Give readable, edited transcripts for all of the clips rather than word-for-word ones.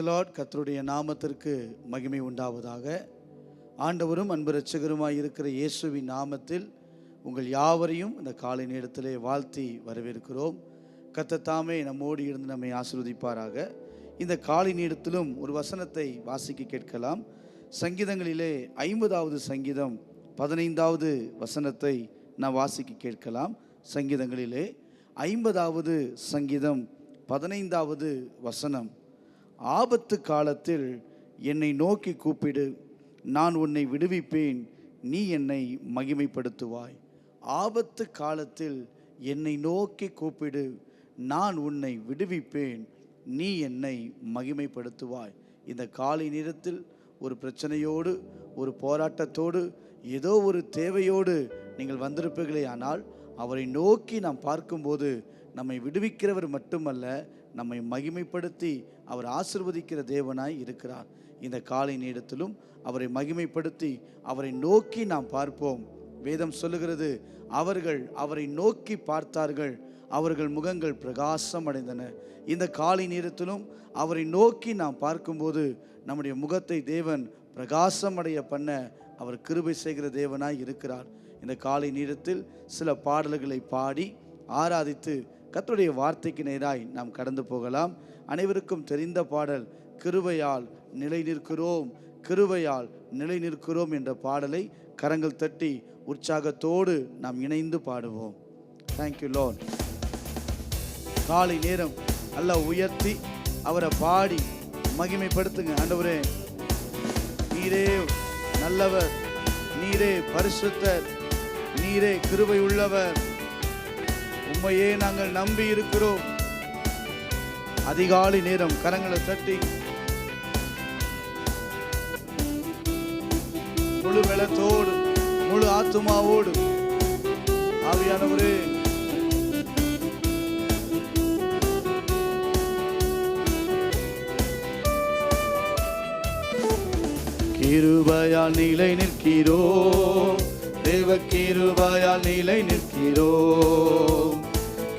Praise the Lord. கர்த்தருடைய நாமத்திற்கு மகிமை உண்டாவதாக. ஆண்டவரும் அன்பு இரட்சகருமாய் இருக்கிற இயேசுவின் நாமத்தில் உங்கள் யாவரையும் இந்த காலை நேரத்திலே வாழ்த்தி வரவேற்கிறோம். கர்த்தர் தாமே நம்மோடு இருந்து நம்மை ஆசீர்வதிப்பாராக. இந்த காலை நேரத்திலும் ஒரு வசனத்தை வாசிக்க கேட்கலாம். சங்கீதங்களிலே 50வது சங்கீதம் 15வது வசனத்தை நான் வாசிக்க கேட்கலாம். சங்கீதங்களிலே 50வது சங்கீதம் 15வது வசனம். ஆபத்து காலத்தில் என்னை நோக்கி கூப்பிடு, நான் உன்னை விடுவிப்பேன், நீ என்னை மகிமைப்படுத்துவாய். ஆபத்து காலத்தில் என்னை நோக்கி கூப்பிடு, நான் உன்னை விடுவிப்பேன், நீ என்னை மகிமைப்படுத்துவாய். இந்த காலை நேரத்தில் ஒரு பிரச்சனையோடு, ஒரு போராட்டத்தோடு, ஏதோ ஒரு தேவையோடு நீங்கள் வந்திருப்பீர்களே, ஆனால் அவரை நோக்கி நாம் பார்க்கும்போது நம்மை விடுவிக்கிறவர் மட்டுமல்ல, நம்மை மகிமைப்படுத்தி அவர் ஆசீர்வதிக்கிற தேவனாய் இருக்கிறார். இந்த காலை நேரத்திலும் அவரை மகிமைப்படுத்தி அவரை நோக்கி நாம் பார்ப்போம். வேதம் சொல்லுகிறது, அவர்கள் அவரை நோக்கி பார்த்தார்கள், அவர்கள் முகங்கள் பிரகாசம் அடைந்தன. இந்த காலை நேரத்திலும் அவரை நோக்கி நாம் பார்க்கும்போது நம்முடைய முகத்தை தேவன் பிரகாசம் அடைய பண்ண அவர் கிருபை செய்கிற தேவனாய் இருக்கிறார். இந்த காலை நேரத்தில் சில பாடல்களை பாடி ஆராதித்து கர்த்தருடைய வார்த்தைக்கு நேராய் நாம் கடந்து போகலாம். அனைவருக்கும் தெரிந்த பாடல், கிருபையால் நிலை நிற்கிறோம், கிருபையால் நிலை நிற்கிறோம் என்ற பாடலை கரங்கள் தட்டி உற்சாகத்தோடு நாம் இணைந்து பாடுவோம். Thank you Lord. காலை நேரம் நல்லா உயர்த்தி அவரை பாடி மகிமைப்படுத்துங்க. ஆண்டவரே, நீரே நல்லவர், நீரே பரிசுத்தர், நீரே கிருபை உள்ளவர், உம்மையே நாங்கள் நம்பி இருக்கிறோம். அதிகாலை நேரம் கரங்களை தட்டி முழு பலத்தோடு முழு ஆத்துமாவோடு ஆவியானவரே கிருபையால் நிலை நிற்கிறோம், தேவ கிருபையால் நிலை நிற்கிறோம்,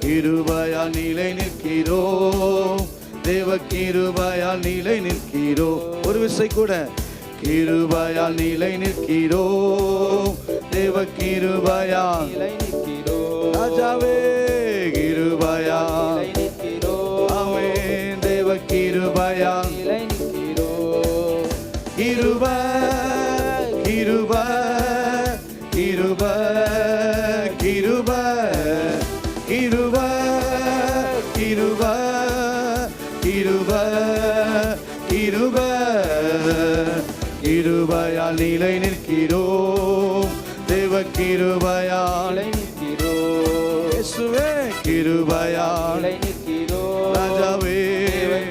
கிருபையால் நிலை நிற்கிறோம், தேவ கிருபையால் நிலை நிற்கிறோம். ஒரு விசை கூட, கிருபையால் நிலை நிற்கிறோம், தேவ கிருபையால் நிலை நிற்கிறோம். ராஜாவே கிருபையால் நிலை நிற்கிறோம், ஆமென், தேவ கிருபையால் நிலை நிற்கிறோம். கிருபை கிருபை கிருபை கிருபை கிருபை கிருபை கிருபை கிருபை கிருபையால் நிலை நிற்கிறோம், தேவ கிருபையால் நிலை நிற்கிறோம். இயேசுவே கிருபையால் நிலை நிற்கிறோம், ராஜாவே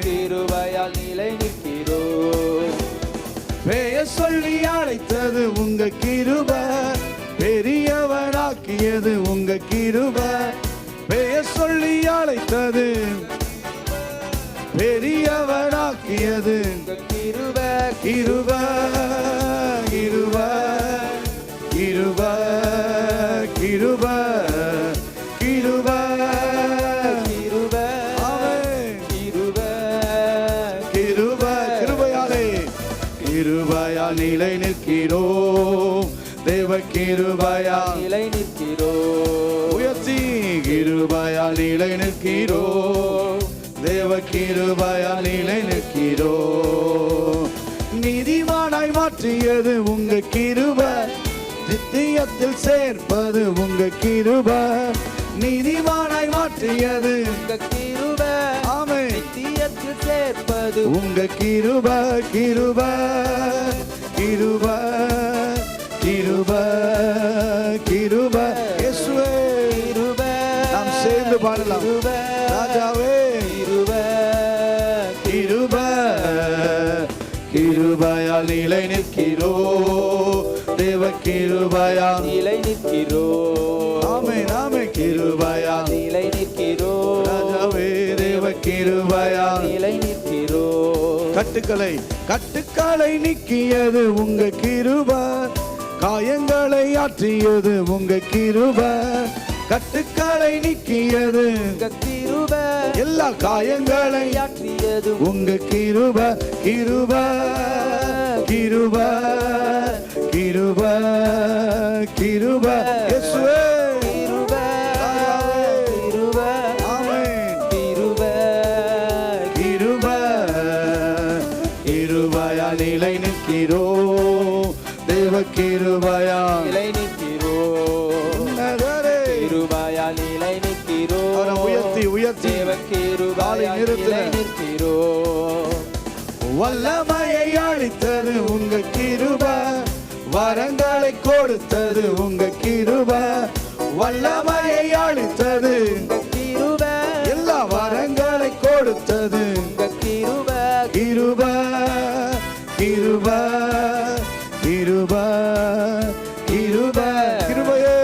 கிருபையால் நிலை நிற்கிறோம். பெயர் சொல்லி அழைத்தது உங்க கிருபை, பெரியவனாக்கியது உங்க கிருபை. பெயர் சொல்லி அழைத்தது, பெரியவனாக்கியது கிருபை. கிருபை கிருபை கிருபை கிருபை கிருபை கிருபை கிருபை கிருபை. கிருபையாலே கிருபையால் நிலை நிற்கிறோம், தேவ கிருபையால் நிலை நிற்கிறோம். உயர்த்தி கிருபையால் நிலை நிற்கிறோம், தேவ கிருபையால் நிலை நிற்கிறோம். நீதிமானாய் மாற்றியது உங்க கிருபை, நித்தியத்தில் சேர்ப்பது உங்க கிருபை. நீதிமானாய் மாற்றியது உங்க கிருபை, ஆமென், நித்தியத்தில் சேர்ப்பது உங்க கிருபை. கிருபை கிருபை கிருபை கிருபை. இயேசுவே கிருபை. நாம் சேர்ந்து பாடலாம். ராஜாவே கிருபை கிருபை கிருபையால் நிலை நிற்கிறோம், தேவ கிருபையால் நிலை நிற்கிறோம். ஆமென் ஆமென். கிருபையால் நிலை நிற்கிறோம், ராஜாவே தேவ கிருபையால் நிலை நிற்கிறோம். கட்டுக்களை நீக்கியது உங்க கிருபை, காயங்களை ஆற்றியது உங்க கிருபை. கட்டுக்களை நீக்கியது உங்க கிருபை, எல்லா காயங்களை ஆற்றியது உங்க கிருபை. கிருபை கிருபை கிருபை கிருபை இயேசுவே. கிருபை, கிருபை, ஆமென். கிருபை, கிருபை கிருபையால் நிலை நிற்கிறோம். தேவ கிருபையால் நிலை நிற்கிறோம். கிருபையால் நிலை நிற்கிறோம். உயர்த்தி உயர்த்தி தேவ கிருபையால் நிலை நிற்கிறோம். வல்லமையை அளித்தது உங்க கிருபை, வரங்களை கொடுத்தது உங்க கிருபை. வல்லமையை அளித்தது உங்க கிருபை, எல்லா வரங்களை கொடுத்தது உங்க கிருபை. கிருபை கிருபை கிருபை கிருபை கிருபையே.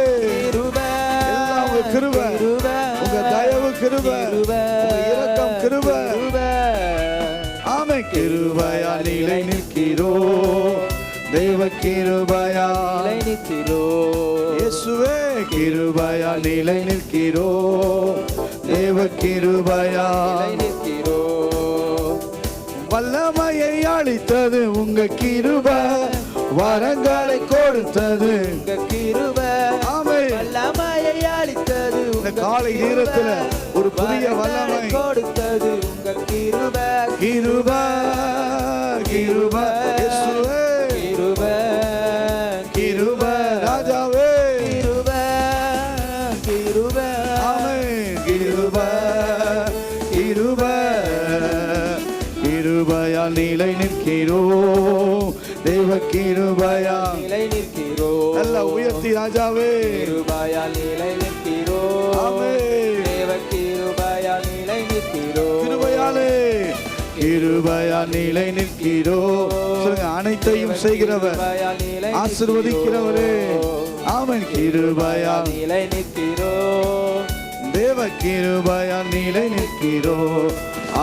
கிருபை, எல்லாம் உங்க கிருபை, கிருபை, உங்க தயவு கிருபை, கிருபை, உங்க இரக்கம் கிருபை. கிருபை. ஆமென். கிருபையால் நிலை நிற்கிறோம். தேவ கிருபையால் நிலை நிற்கிறோம். இயேசுவே. கிருபையால் நிலை நிற்கிறோம். தேவ கிருபையால் நிலை நிற்கிறோம். வல்லமையை அளித்தது உங்க கிருபை, வரங்களை கொடுத்தது உங்க கிருபை. ஆமென். வல்லமையை அளித்தது இந்த உங்க காலை கிருபை. நேரத்துல ஒரு புதிய வரங்களை வல்லமை. கொடுத்தது உங்க கிருபை. கிருபை கிருபை இயேசுவே. கிருபை, கிருபை ராஜாவே. கிருபை, கிருபை. ஆமென். கிருபை கிருபை கிருபையால் நிலை நிற்கிறோம். தேவ கிருபையால் நிலை நிற்கிறோம். நல்ல உயர்த்தி ராஜாவே. கிருபையால் நிலை நிற்கிறோம். ஆமென். தேவ கிருபையால் நிலை நிற்கிறோம். கிருபையாலே கிருபையால் நிலை நிற்கிறோம். சொல்லுங்க, அனைத்தையும் செய்கிறவர், கிருபையால் நிலை ஆசீர்வதிக்கிறவரே. ஆமென். கிருபையால் நிலை நிற்கிறோம். தேவ கிருபையால் நிலை நிற்கிறோம்.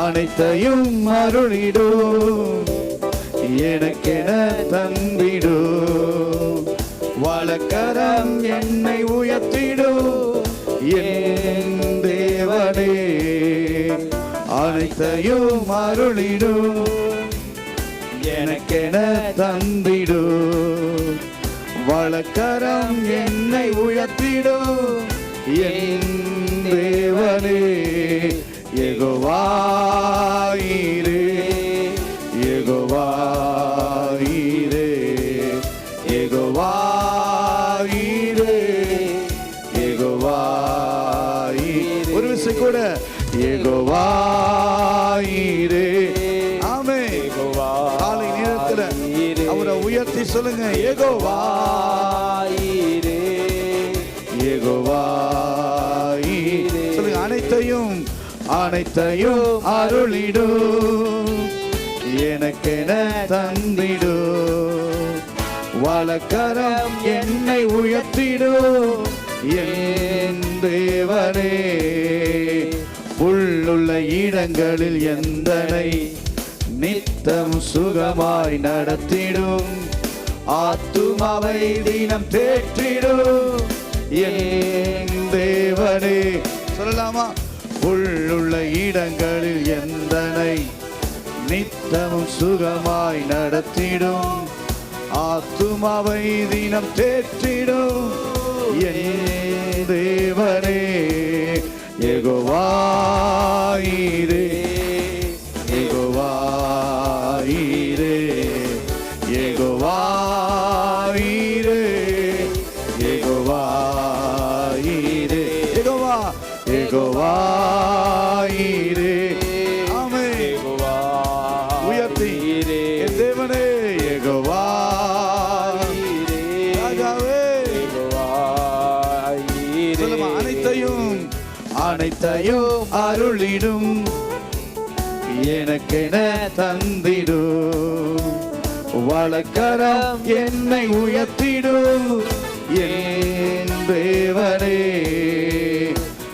அனைத்தையும் அருளிடும், எனக்கென தந்திடும். வழக்கரம் என்னை உயர்த்திடும் என் தேவனே. அனைத்தையும் அருளிடும், எனக்கென தந்திடும். வழக்கரம் என்னை உயர்த்திடும் என் தேவனே. யெகோவாயிரே யெகோவாயிரே யெகோவாயிரே யெகோவாயிரே. ஒரு விஷயம் கூட யெகோவாயிரே. ஆமென். காலை நேரத்துல அவரை உயர்த்தி சொல்லுங்க, யெகோவாயிரே யெகோவாயிரே. சொல்லுங்க, அனைத்தையும் அனைத்தையும் அருளிடும், எனக்கென தந்திடும். வழக்கரம் என்னை உயர்த்திடும் என் தேவனே. புல்லுள்ள இடங்களில் எந்தனை நித்தம் சுகமாய் நடத்திடும். ஆத்துமாவை தினம் தேற்றிடும் என் தேவனே. சொல்லலாமா? புல்லுள்ள இடங்களில் எந்தனை நித்தமும் சுகமாய் நடத்திடும். ஆத்துமாவை தினம் தேற்றிடும் என் தேவனே. யெகோவாயிரே யெகோவாயிரே யெகோவாயிரே யெகோவாயிரே யெகோவா யெகோவாயிரே. ஆமென். உயர்த்தி என் தேவனே. யெகோவா ராஜாவே. சொல்லுமா, அனைத்தையும் அனைத்தையும் அருளிடும், எனக்கென தந்திடும். வழக்கரம் என்னை உயர்த்திடும் என் தேவனே.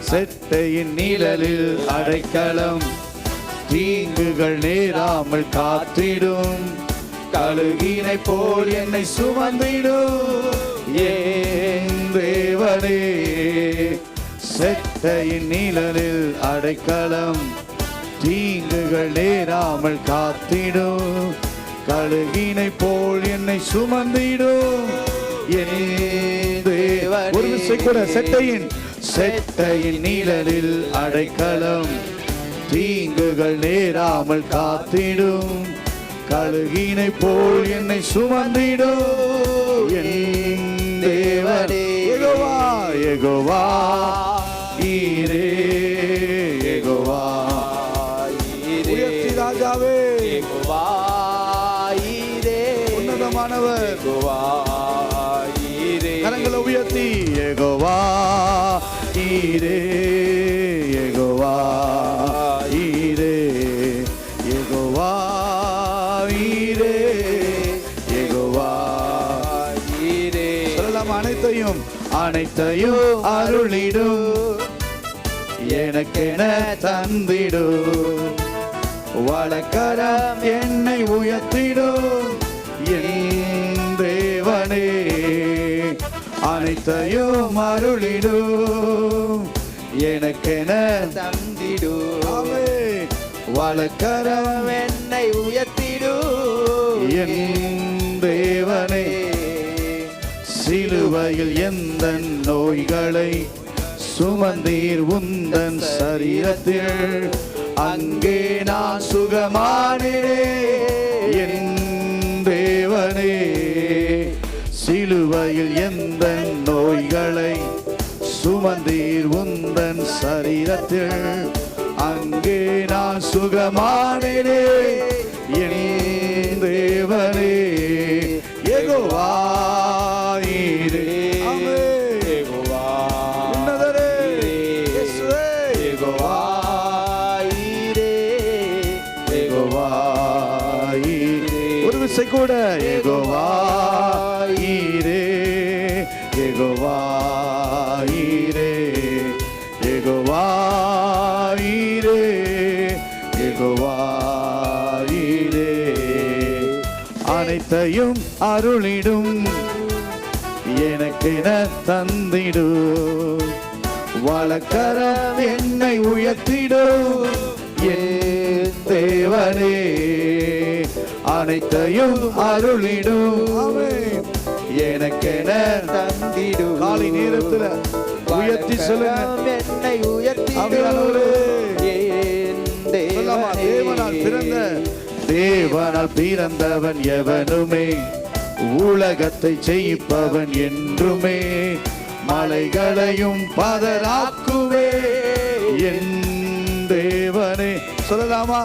செட்டையின் நிழலில் அடைக்கலம், தீங்குகள் நேராமல் காத்திடும். கழுகினை போல் என்னை சுமந்திடும் என் தேவனே. செட்டையின் நிழலில் அடைக்கலம், தீங்குகள் நேராமல் காத்திடும், கழுகினை போல் என்னை சுமந்திடும் என் தேவனே. ஒரு விஷயம் கூட, செட்டையின் நிழலில் அடைக்கலம், தீங்குகள் நேராமல் காத்திடும், கழுகினை போல் என்னை சுமந்திடும் என் தேவனே. யெகோவா யெகோவா ஈரே, யெகோவா உயர்த்தி ராஜாவே, யெகோவா ஈரே, உன்னதமானவர், யெகோவா ஈரே. கரங்களை உயர்த்தி யெகோவா ஈரே, யெகோவா ஈரே, யெகோவா ஈரே, யெகோவா ஈரே. சொல்லலாம், அனைத்தையும் அருளிடும், எனக்கென தந்திடும், வலக்கரம் என்னை உயர்த்திடும் என் தேவனே. அனைத்தையும் அருளிடும், எனக்கென தந்திடும், வலக்கரம் என்னை உயர்த்திடும் என் தேவனே. சிலுவையில் எந்த நோய்களை சுமந்தீர் உந்தன் சரீரத்தில், அங்கே நான் சுகமானேன் என் தேவனே. சிலுவையில் எந்த நோய்களை சுமந்தீர் உந்தன் சரீரத்தில், அங்கே நான் சுகமானேன் என் தேவனே. யெகோவா ஈரே, யெகோவா உன்னதரே, இயேசுவே, யெகோவா ஈரே, யெகோவா ஈரே. ஒரு விசை கூட, யெகோவா ஈரே, யெகோவா ஈரே, யெகோவா ஈரே, யெகோவா ஈரே. அனைத்தையும் அருளிடும், எனக்கென தந்திடும், வலக்கரம் என்னை உயர்த்திடும் என் தேவனே. அனைத்தையும் அருளிடும், எனக்கென தந்திடும். காலை நேரத்துல உயர்த்தி சொல்லுங்க, என்னை உயர்த்தி ஆவியானவரே. தேவனே. தேவனால் பிறந்தவன் எவனுமே, உலகத்தை ஜெயிப்பவன் என்றுமே, மலைகளையும் பதராக்குவே என் தேவனே. சொல்லலாமா?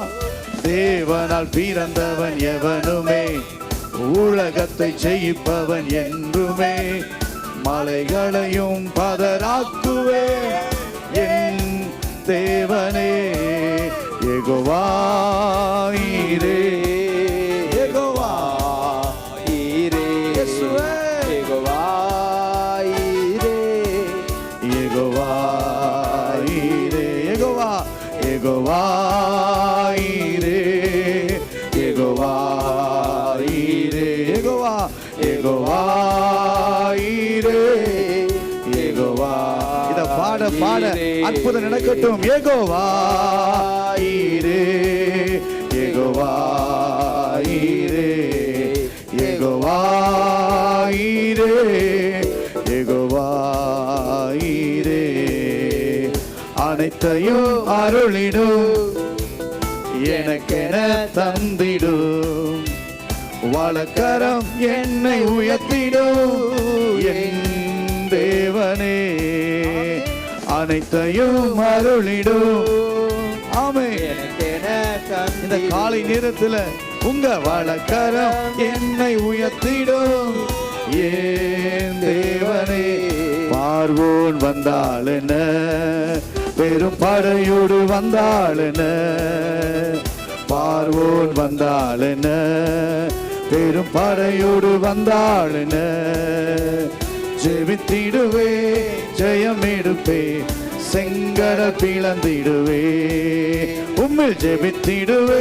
தேவனால் பிறந்தவன் எவனுமே, உலகத்தை ஜெயிப்பவன் என்றுமே, மலைகளையும் பதராக்குவே என் தேவனே. யெகோவா ஈரே, யெகோவா ஈரே, இயேசுவே, யெகோவா ஈரே, யெகோவா ஈரே, யெகோவா யெகோவா ஈரே, யெகோவா ஈரே, யெகோவா யெகோவா ஈரே, யெகோவா. இத பாட பாட அற்புதம் நடக்கட்டும். யெகோவா ஈரே, யெகோவா ஈரே, யெகோவா ஈரே, யெகோவா ஈரே. அனைத்தையும் அருளிடும், எனக்கென தந்திடும், வலக்கரம் என்னை உயர்த்திடும் என் தேவனே. அனைத்தையும் அருளிடும். ஆமென். இந்த காலை நேரத்துல உங்க வலக்கரம் என்னை உயர்த்திடும் என் தேவனே. பார்வோன் வந்தாள் என்ன, பெரும் படையோடு வந்தாள் என்ன, பார்வோன் வந்தாள் என்ன, பெரும் படையோடு வந்தாள் என்ன, ஜெபித்திடுவே ஜெயம் எடுப்பே, செங்கடல் பிளந்திடுவே, உம்மில் ஜெபித்திடுவே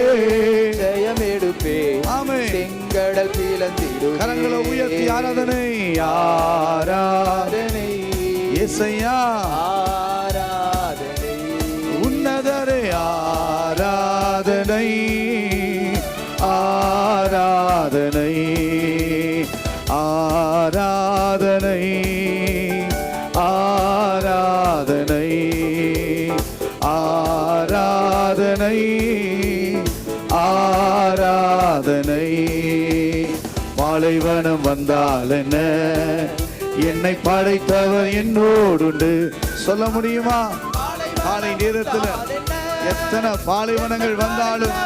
ஜெயம் எடுப்பே. ஆமென். செங்கடல் பிளந்திடுவே. கரங்களை உயர்த்தி ஆராதனை, ஆராதனை ஆராதனை இயேசையா, ஆராதனை ஆராதனை ஆராதனை ஆராதனை ஆராதனை. பாலைவனம் வந்தால் என்ன, என்னை படைத்தவர் என்னோடுண்டு. சொல்ல முடியுமா? காலை நேரத்தில் எத்தனை பாலைவனங்கள் வந்தாலும்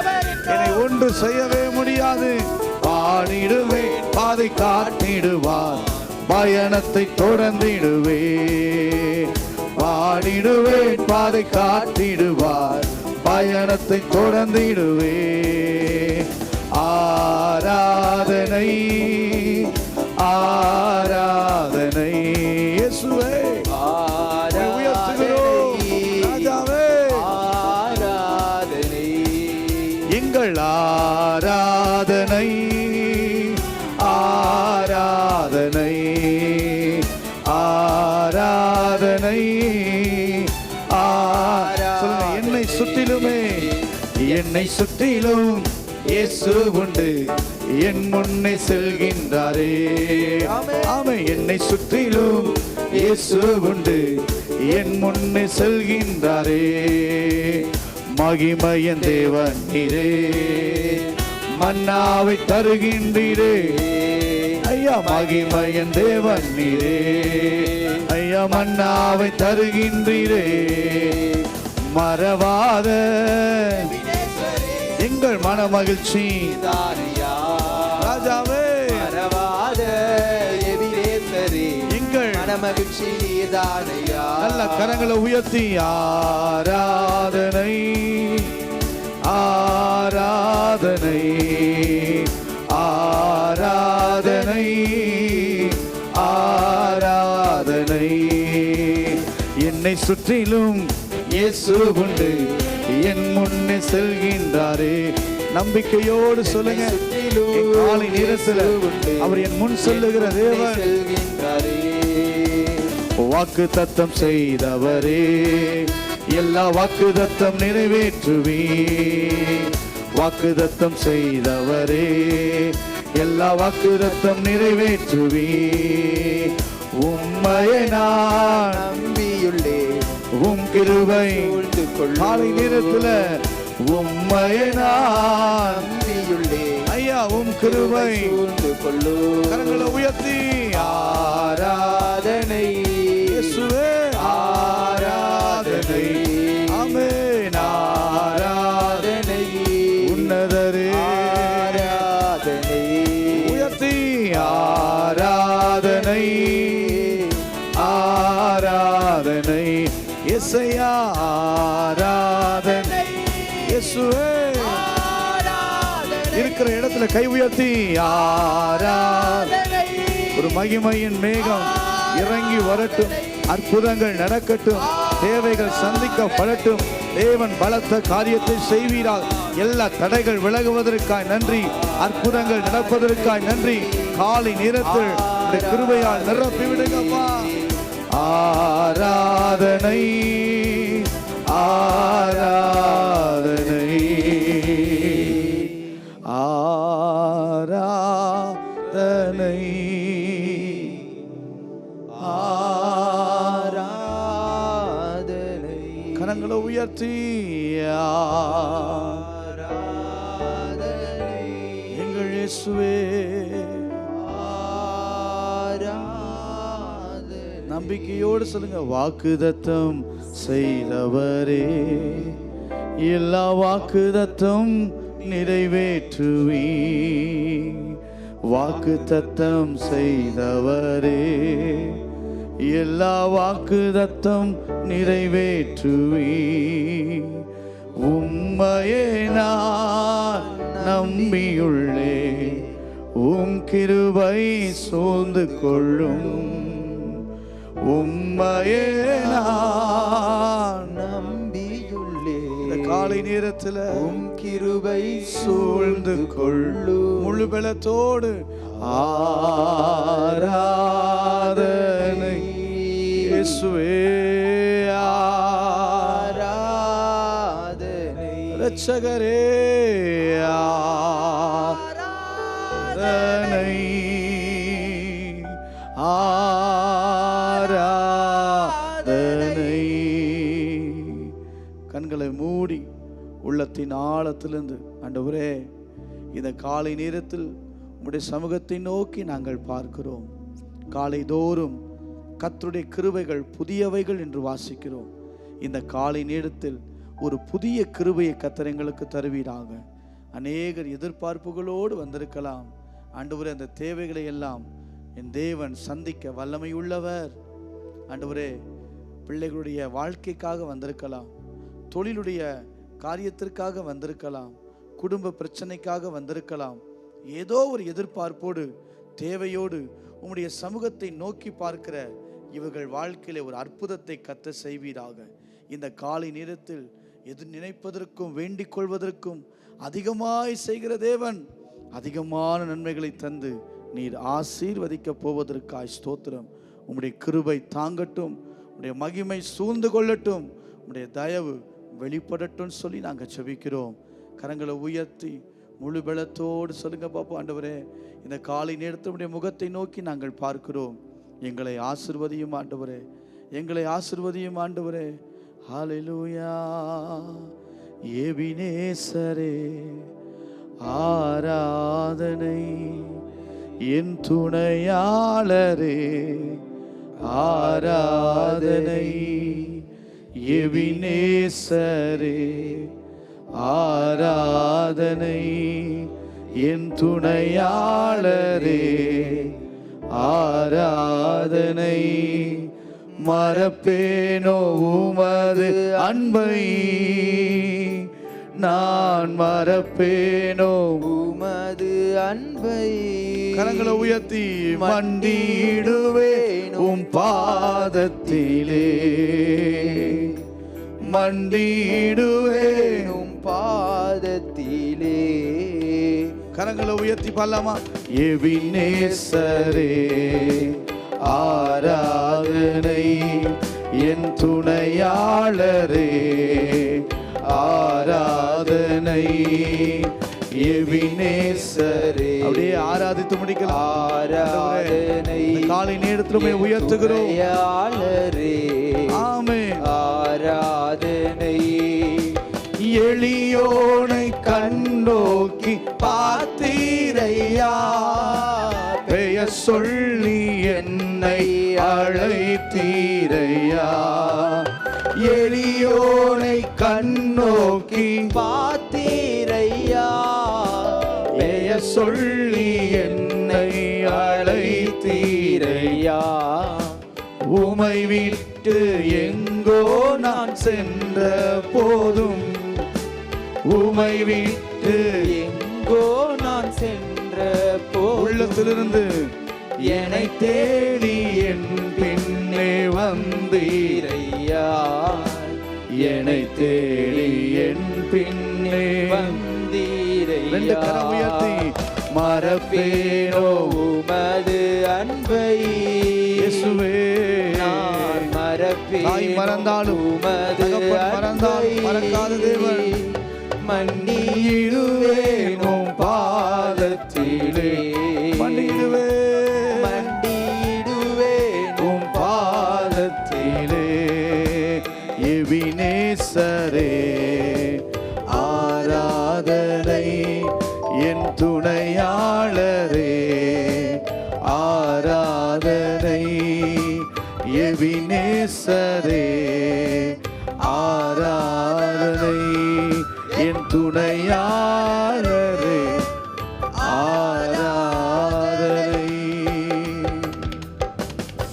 என்னை ஒன்று செய்யவே முடியாது. பாடிடுவே, பாதை காட்டிடுவார், பயணத்தை தொடர்ந்திடுவே. பாடிடுவேன், பாதை காட்டிடுவார், பயணத்தை தொடர்ந்திடுவே. ஆராதனை ஆராதனை இயேசுவே, உயர்த்துகிறோம் ராஜாவே. ஆராதனை எங்கள் ஆராதனை ஆராதனை ஆராதனை. சொல்லுங்க, என்னை சுற்றிலுமே, என்னை சுற்றிலும் இயேசு உண்டு, என் முன்னே செல்கின்றாரே. ஆமே, என்னை சுற்றிலும் இயேசு உண்டு, என் முன்னே செல்கின்றாரே. மகிமையன் தேவன் நீரே, மன்னாவை தருகின்றீரே. ஐயா, மகிமையன் தேவன் நீரே, ஐயா மன்னாவை தருகின்றீரே. மறவாத எங்கள் மன மகிழ்ச்சி ராஜாவே, மறவாத எபினேசரே, எங்கள் மன மகிழ்ச்சி நீதானையா. நல்ல கரங்களை உயர்த்தி ஆராதனை ஆராதனை ஆராதனை ஆராதனை. என்னை சுற்றிலும் இயேசு உண்டு, என் முன்னே செல்கின்றாரே. நம்பிக்கையோடு சொல்லுங்க, காலை நேரத்தில் அவர் என் முன் சொல்லுகிற தேவன். வாக்கு தத்தம் செய்தவரே, எல்லா வாக்கு தத்தம் நிறைவேற்றுவே. வாக்கு தத்தம் செய்தவரே, எல்லா வாக்கு தத்தம் நிறைவேற்றுவே. உம்மையை நான் நம்பியுள்ளே, உம் கிருபை காலை நேரத்துல உம்மையை நான் நம்பியுள்ளே. ஐயா, உம் கிருபை கொள்ளு. கரங்களை உயர்த்தி ஆராதனை இயேசுவே, ஆராதனை. ஆமென். ஆராதனை உன்னதரே, ஆராதனை உயர்த்தி ஆராதனை ஆராதனை. இயேசையா ஆராதனை இயேசுவே. இருக்கிற இடத்துல கை உயர்த்தி ஆராதனை. ஒரு மகிமையின் மேகம் இறங்கி வரட்டும், அற்புதங்கள் நடக்கட்டும், தேவைகள் சந்திக்கப்படட்டும். தேவன் பலத்த காரியத்தை செய்வீரால். எல்லா தடைகள் விலகுவதற்காய் நன்றி, அற்புதங்கள் நடப்பதற்காய் நன்றி. காலை நேரத்தில் இந்த கிருபையால் நிரப்பி விடுங்கப்பா. ஆராதனை ஆராதனை ஆராதனை ஆராதனை. கரங்களை உயர்த்தி ஆராதனை எங்கள் இயேசுவே. நம்பிக்கையோடு சொல்லுங்க, வாக்குதத்தம் செய்தவரே, எல்லா வாக்குதத்தம் நிறைவேற்றுவே. வாக்குத்தத்தம் செய்தவரே, எல்லா வாக்குதத்தம் நிறைவேற்றுவே. உம்மையே நான் நம்பியுள்ளே, உம் கிருபை சூழ்ந்து கொள்ளும். உம்மையே நான் நம்பியுள்ளே, இந்த காலை நேரத்தில் உம் கிருபை சூழ்ந்து கொள்ளு. முழு பலத்தோடு ஆராதனை இயேசுவே. ஆராதனை இரட்சகரே, ஆராதனை ஆராதனை. கண்களை மூடி உள்ளத்தின் ஆழத்திலிருந்து, ஆண்டவரே, இந்த காலை நேரத்தில் உம்முடைய சமூகத்தை நோக்கி நாங்கள் பார்க்கிறோம். காலை தோறும் கர்த்தருடைய கிருபைகள் புதியவைகள் என்று வாசிக்கிறோம். இந்த காலை நேரத்தில் ஒரு புதிய கிருபையை கர்த்தர் எங்களுக்கு தருவீராக. அநேகர் எதிர்பார்ப்புகளோடு வந்திருக்கலாம். ஆண்டவரே, அந்த தேவைகளை எல்லாம் என் தேவன் சந்திக்க வல்லமை உள்ளவர். ஆண்டவரே, பிள்ளைகளுடைய வாழ்க்கைக்காக வந்திருக்கலாம், தொழிலுடைய காரியத்திற்காக வந்திருக்கலாம், குடும்ப பிரச்சனைக்காக வந்திருக்கலாம். ஏதோ ஒரு எதிர்பார்ப்போடு தேவையோடு உம்முடைய சமூகத்தை நோக்கி பார்க்கிற இவர்கள் வாழ்க்கையில ஒரு அற்புதத்தை கத்த செய்வீராக. இந்த காலை நேரத்தில் எது நினைப்பதற்கும் வேண்டிக் கொள்வதற்கும் அதிகமாய் செய்கிற தேவன் அதிகமான நன்மைகளை தந்து நீர் ஆசீர்வதிக்க போவதற்காய் ஸ்தோத்திரம். உம்முடைய கிருபை தாங்கட்டும், உம்முடைய மகிமை சூழ்ந்து கொள்ளட்டும், உம்முடைய தயவு வெளிப்படட்டும் சொல்லி நாங்கள் செபிக்கிறோம். கரங்களை உயர்த்தி முழு பலத்தோடு சொல்லுங்க பாப்பா. ஆண்டவரே, இந்த காலை நேரத்தினுடைய முகத்தை நோக்கி நாங்கள் பார்க்கிறோம். எங்களை ஆசீர்வதியும் ஆண்டவரே, எங்களை ஆசீர்வதியும் ஆண்டவரே. ஹல்லேலூயா. எபினேசரே ஆராதனை, என் துணையாளரே ஆராதனை. எபினேசரே ஆராதனை, என் துணையாளரே ஆராதனை. மறப்பேனோ உமது அன்பை, நான் மறப்பேனோ உமது அன்பை. கரங்களை உயர்த்தி மண்டிடுவேன் உம் பாதத்திலே, மண்டிடுவேன் உம் பாதத்திலே. கரங்களை உயர்த்தி பாடலாமா? எபினேசரே ஆராதனை, என் துணையாளரே ஆராதனை. எபினேசரே. அப்படியே ஆராதித்து முடிக்கலாம். ஆராதனை. காலை நேரத்திலுமே உயர்த்துகிறோம். ஆமென். ஆராதனை. எளியோனை கண்ணோக்கி பார்த்தீரையா, பெயர் சொல்லி என்னை அழைத்தீரையா. எளியோனை கண்ணோக்கி பார்த்தீரையா, பெயர் சொல்லி என்னை அழைத்தீரையா. உமை விட்டு எங்கோ நான் சென்ற போதும், உமை விட்டு எங்கோ நான் சென்ற உள்ளத்திலிருந்து என்னை தேடி என் பின்னே வந்தீரையா. என்னை தேடி என் பின்னே வந்தீரையா. ரெண்டு கரம் உயர்த்தி மறப்பேனோ உமது அன்பை. இயேசுவே, நான் மறப்பேன். தாய் மறந்தாலும் உமது மறந்தாலும் மறக்காத தேவன். மண்டியிடுவேன் உம் பாதத்திலே, மண்டியிடுவேன், மண்டியிடுவேன் உம் பாதத்திலே. எபினேசரே ஆராதனை, என் துணையாளரே ஆராதனை. எபினேசரே ஆராதனை, என் துணையாளரே ஆராதனை.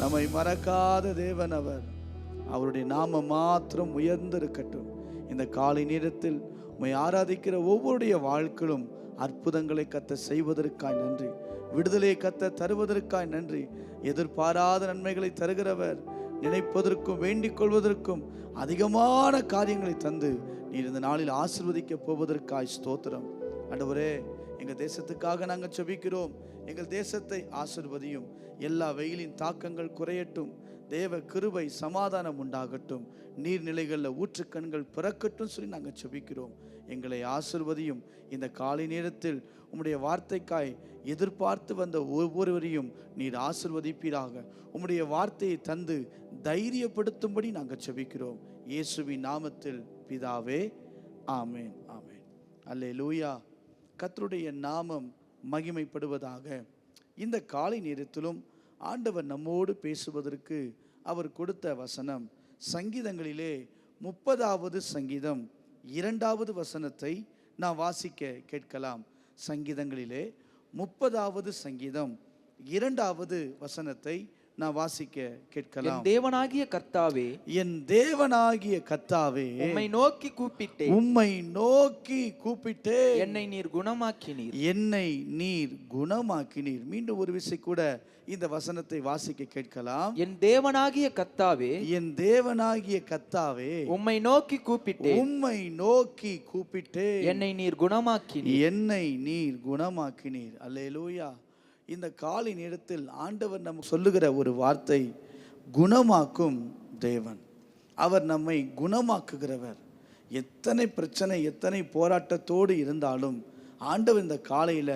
நம்மை மறக்காத தேவன் அவர். அவருடைய நாம மாத்திரம் உயர்ந்திருக்கட்டும். இந்த காலை நேரத்தில் உம்மை ஆராதிக்கிற ஒவ்வொருடைய வாழ்க்கையிலும் அற்புதங்களை கத்த செய்வதற்காய் நன்றி, விடுதலை கத்த தருவதற்காய் நன்றி. எதிர்பாராத நன்மைகளை தருகிறவர், நினைப்பதற்கும் வேண்டிக் கொள்வதற்கும் அதிகமான காரியங்களை தந்து நீர் இந்த நாளில் ஆசீர்வதிக்க போவதற்காய் ஸ்தோத்திரம். ஆண்டவரே, எங்கள் தேசத்துக்காக நாங்கள் செபிக்கிறோம். எங்கள் தேசத்தை ஆசீர்வதியும். எல்லா வெயிலின் தாக்கங்கள் குறையட்டும். தேவ கிருபை சமாதானம் உண்டாகட்டும். நீர்நிலைகளில் ஊற்றுக்கண்கள் பிறக்கட்டும் சொல்லி நாங்கள் செபிக்கிறோம். எங்களை ஆசீர்வதியும். இந்த காலை நேரத்தில் உம்முடைய வார்த்தைக்காய் எதிர்பார்த்து வந்த ஒவ்வொருவரையும் நீர் ஆசிர்வதிப்பீராக. உம்முடைய வார்த்தையை தந்து தைரியப்படுத்தும்படி நாங்கள் செபிக்கிறோம் இயேசுவின் நாமத்தில் பிதாவே, ஆமேன், ஆமேன். அல்லேலூயா. கர்த்தருடைய நாமம் மகிமைப்படுவதாக. இந்த காலை நேரத்திலும் ஆண்டவர் நம்மோடு பேசுவதற்கு அவர் கொடுத்த வசனம் சங்கீதங்களிலே 30வது சங்கீதம் 2வது வசனத்தை நான் வாசிக்க கேட்கலாம். சங்கீதங்களிலே 30வது சங்கீதம் 2வது வசனத்தை நான் வாசிக்க கேட்கலாம். தேவனாகிய கர்த்தாவே, என் தேவனாகிய கர்த்தாவே, உம்மை நோக்கி கூப்பிட்டேன், உம்மை நோக்கி கூப்பிட்டேன், என்னை நீர் குணமாக்கினீர், என்னை நீர் குணமாக்கினீர். மீண்டும் ஒரு விசை கூட இந்த வசனத்தை வாசிக்க கேட்கலாம். என் தேவனாகிய கர்த்தாவே, என் தேவனாகிய கர்த்தாவே, உம்மை நோக்கி கூப்பிட்டேன், உம்மை நோக்கி கூப்பிட்டேன், என்னை நீர் குணமாக்கினீர், என்னை நீர் குணமாக்கினீர். அல்லேலூயா. இந்த காலை நேரத்தில் ஆண்டவர் நமக்கு சொல்லுகிற ஒரு வார்த்தை, குணமாக்கும் தேவன். அவர் நம்மை குணமாக்குகிறவர். எத்தனை பிரச்சனை, எத்தனை போராட்டத்தோடு இருந்தாலும் ஆண்டவர் இந்த காலையில்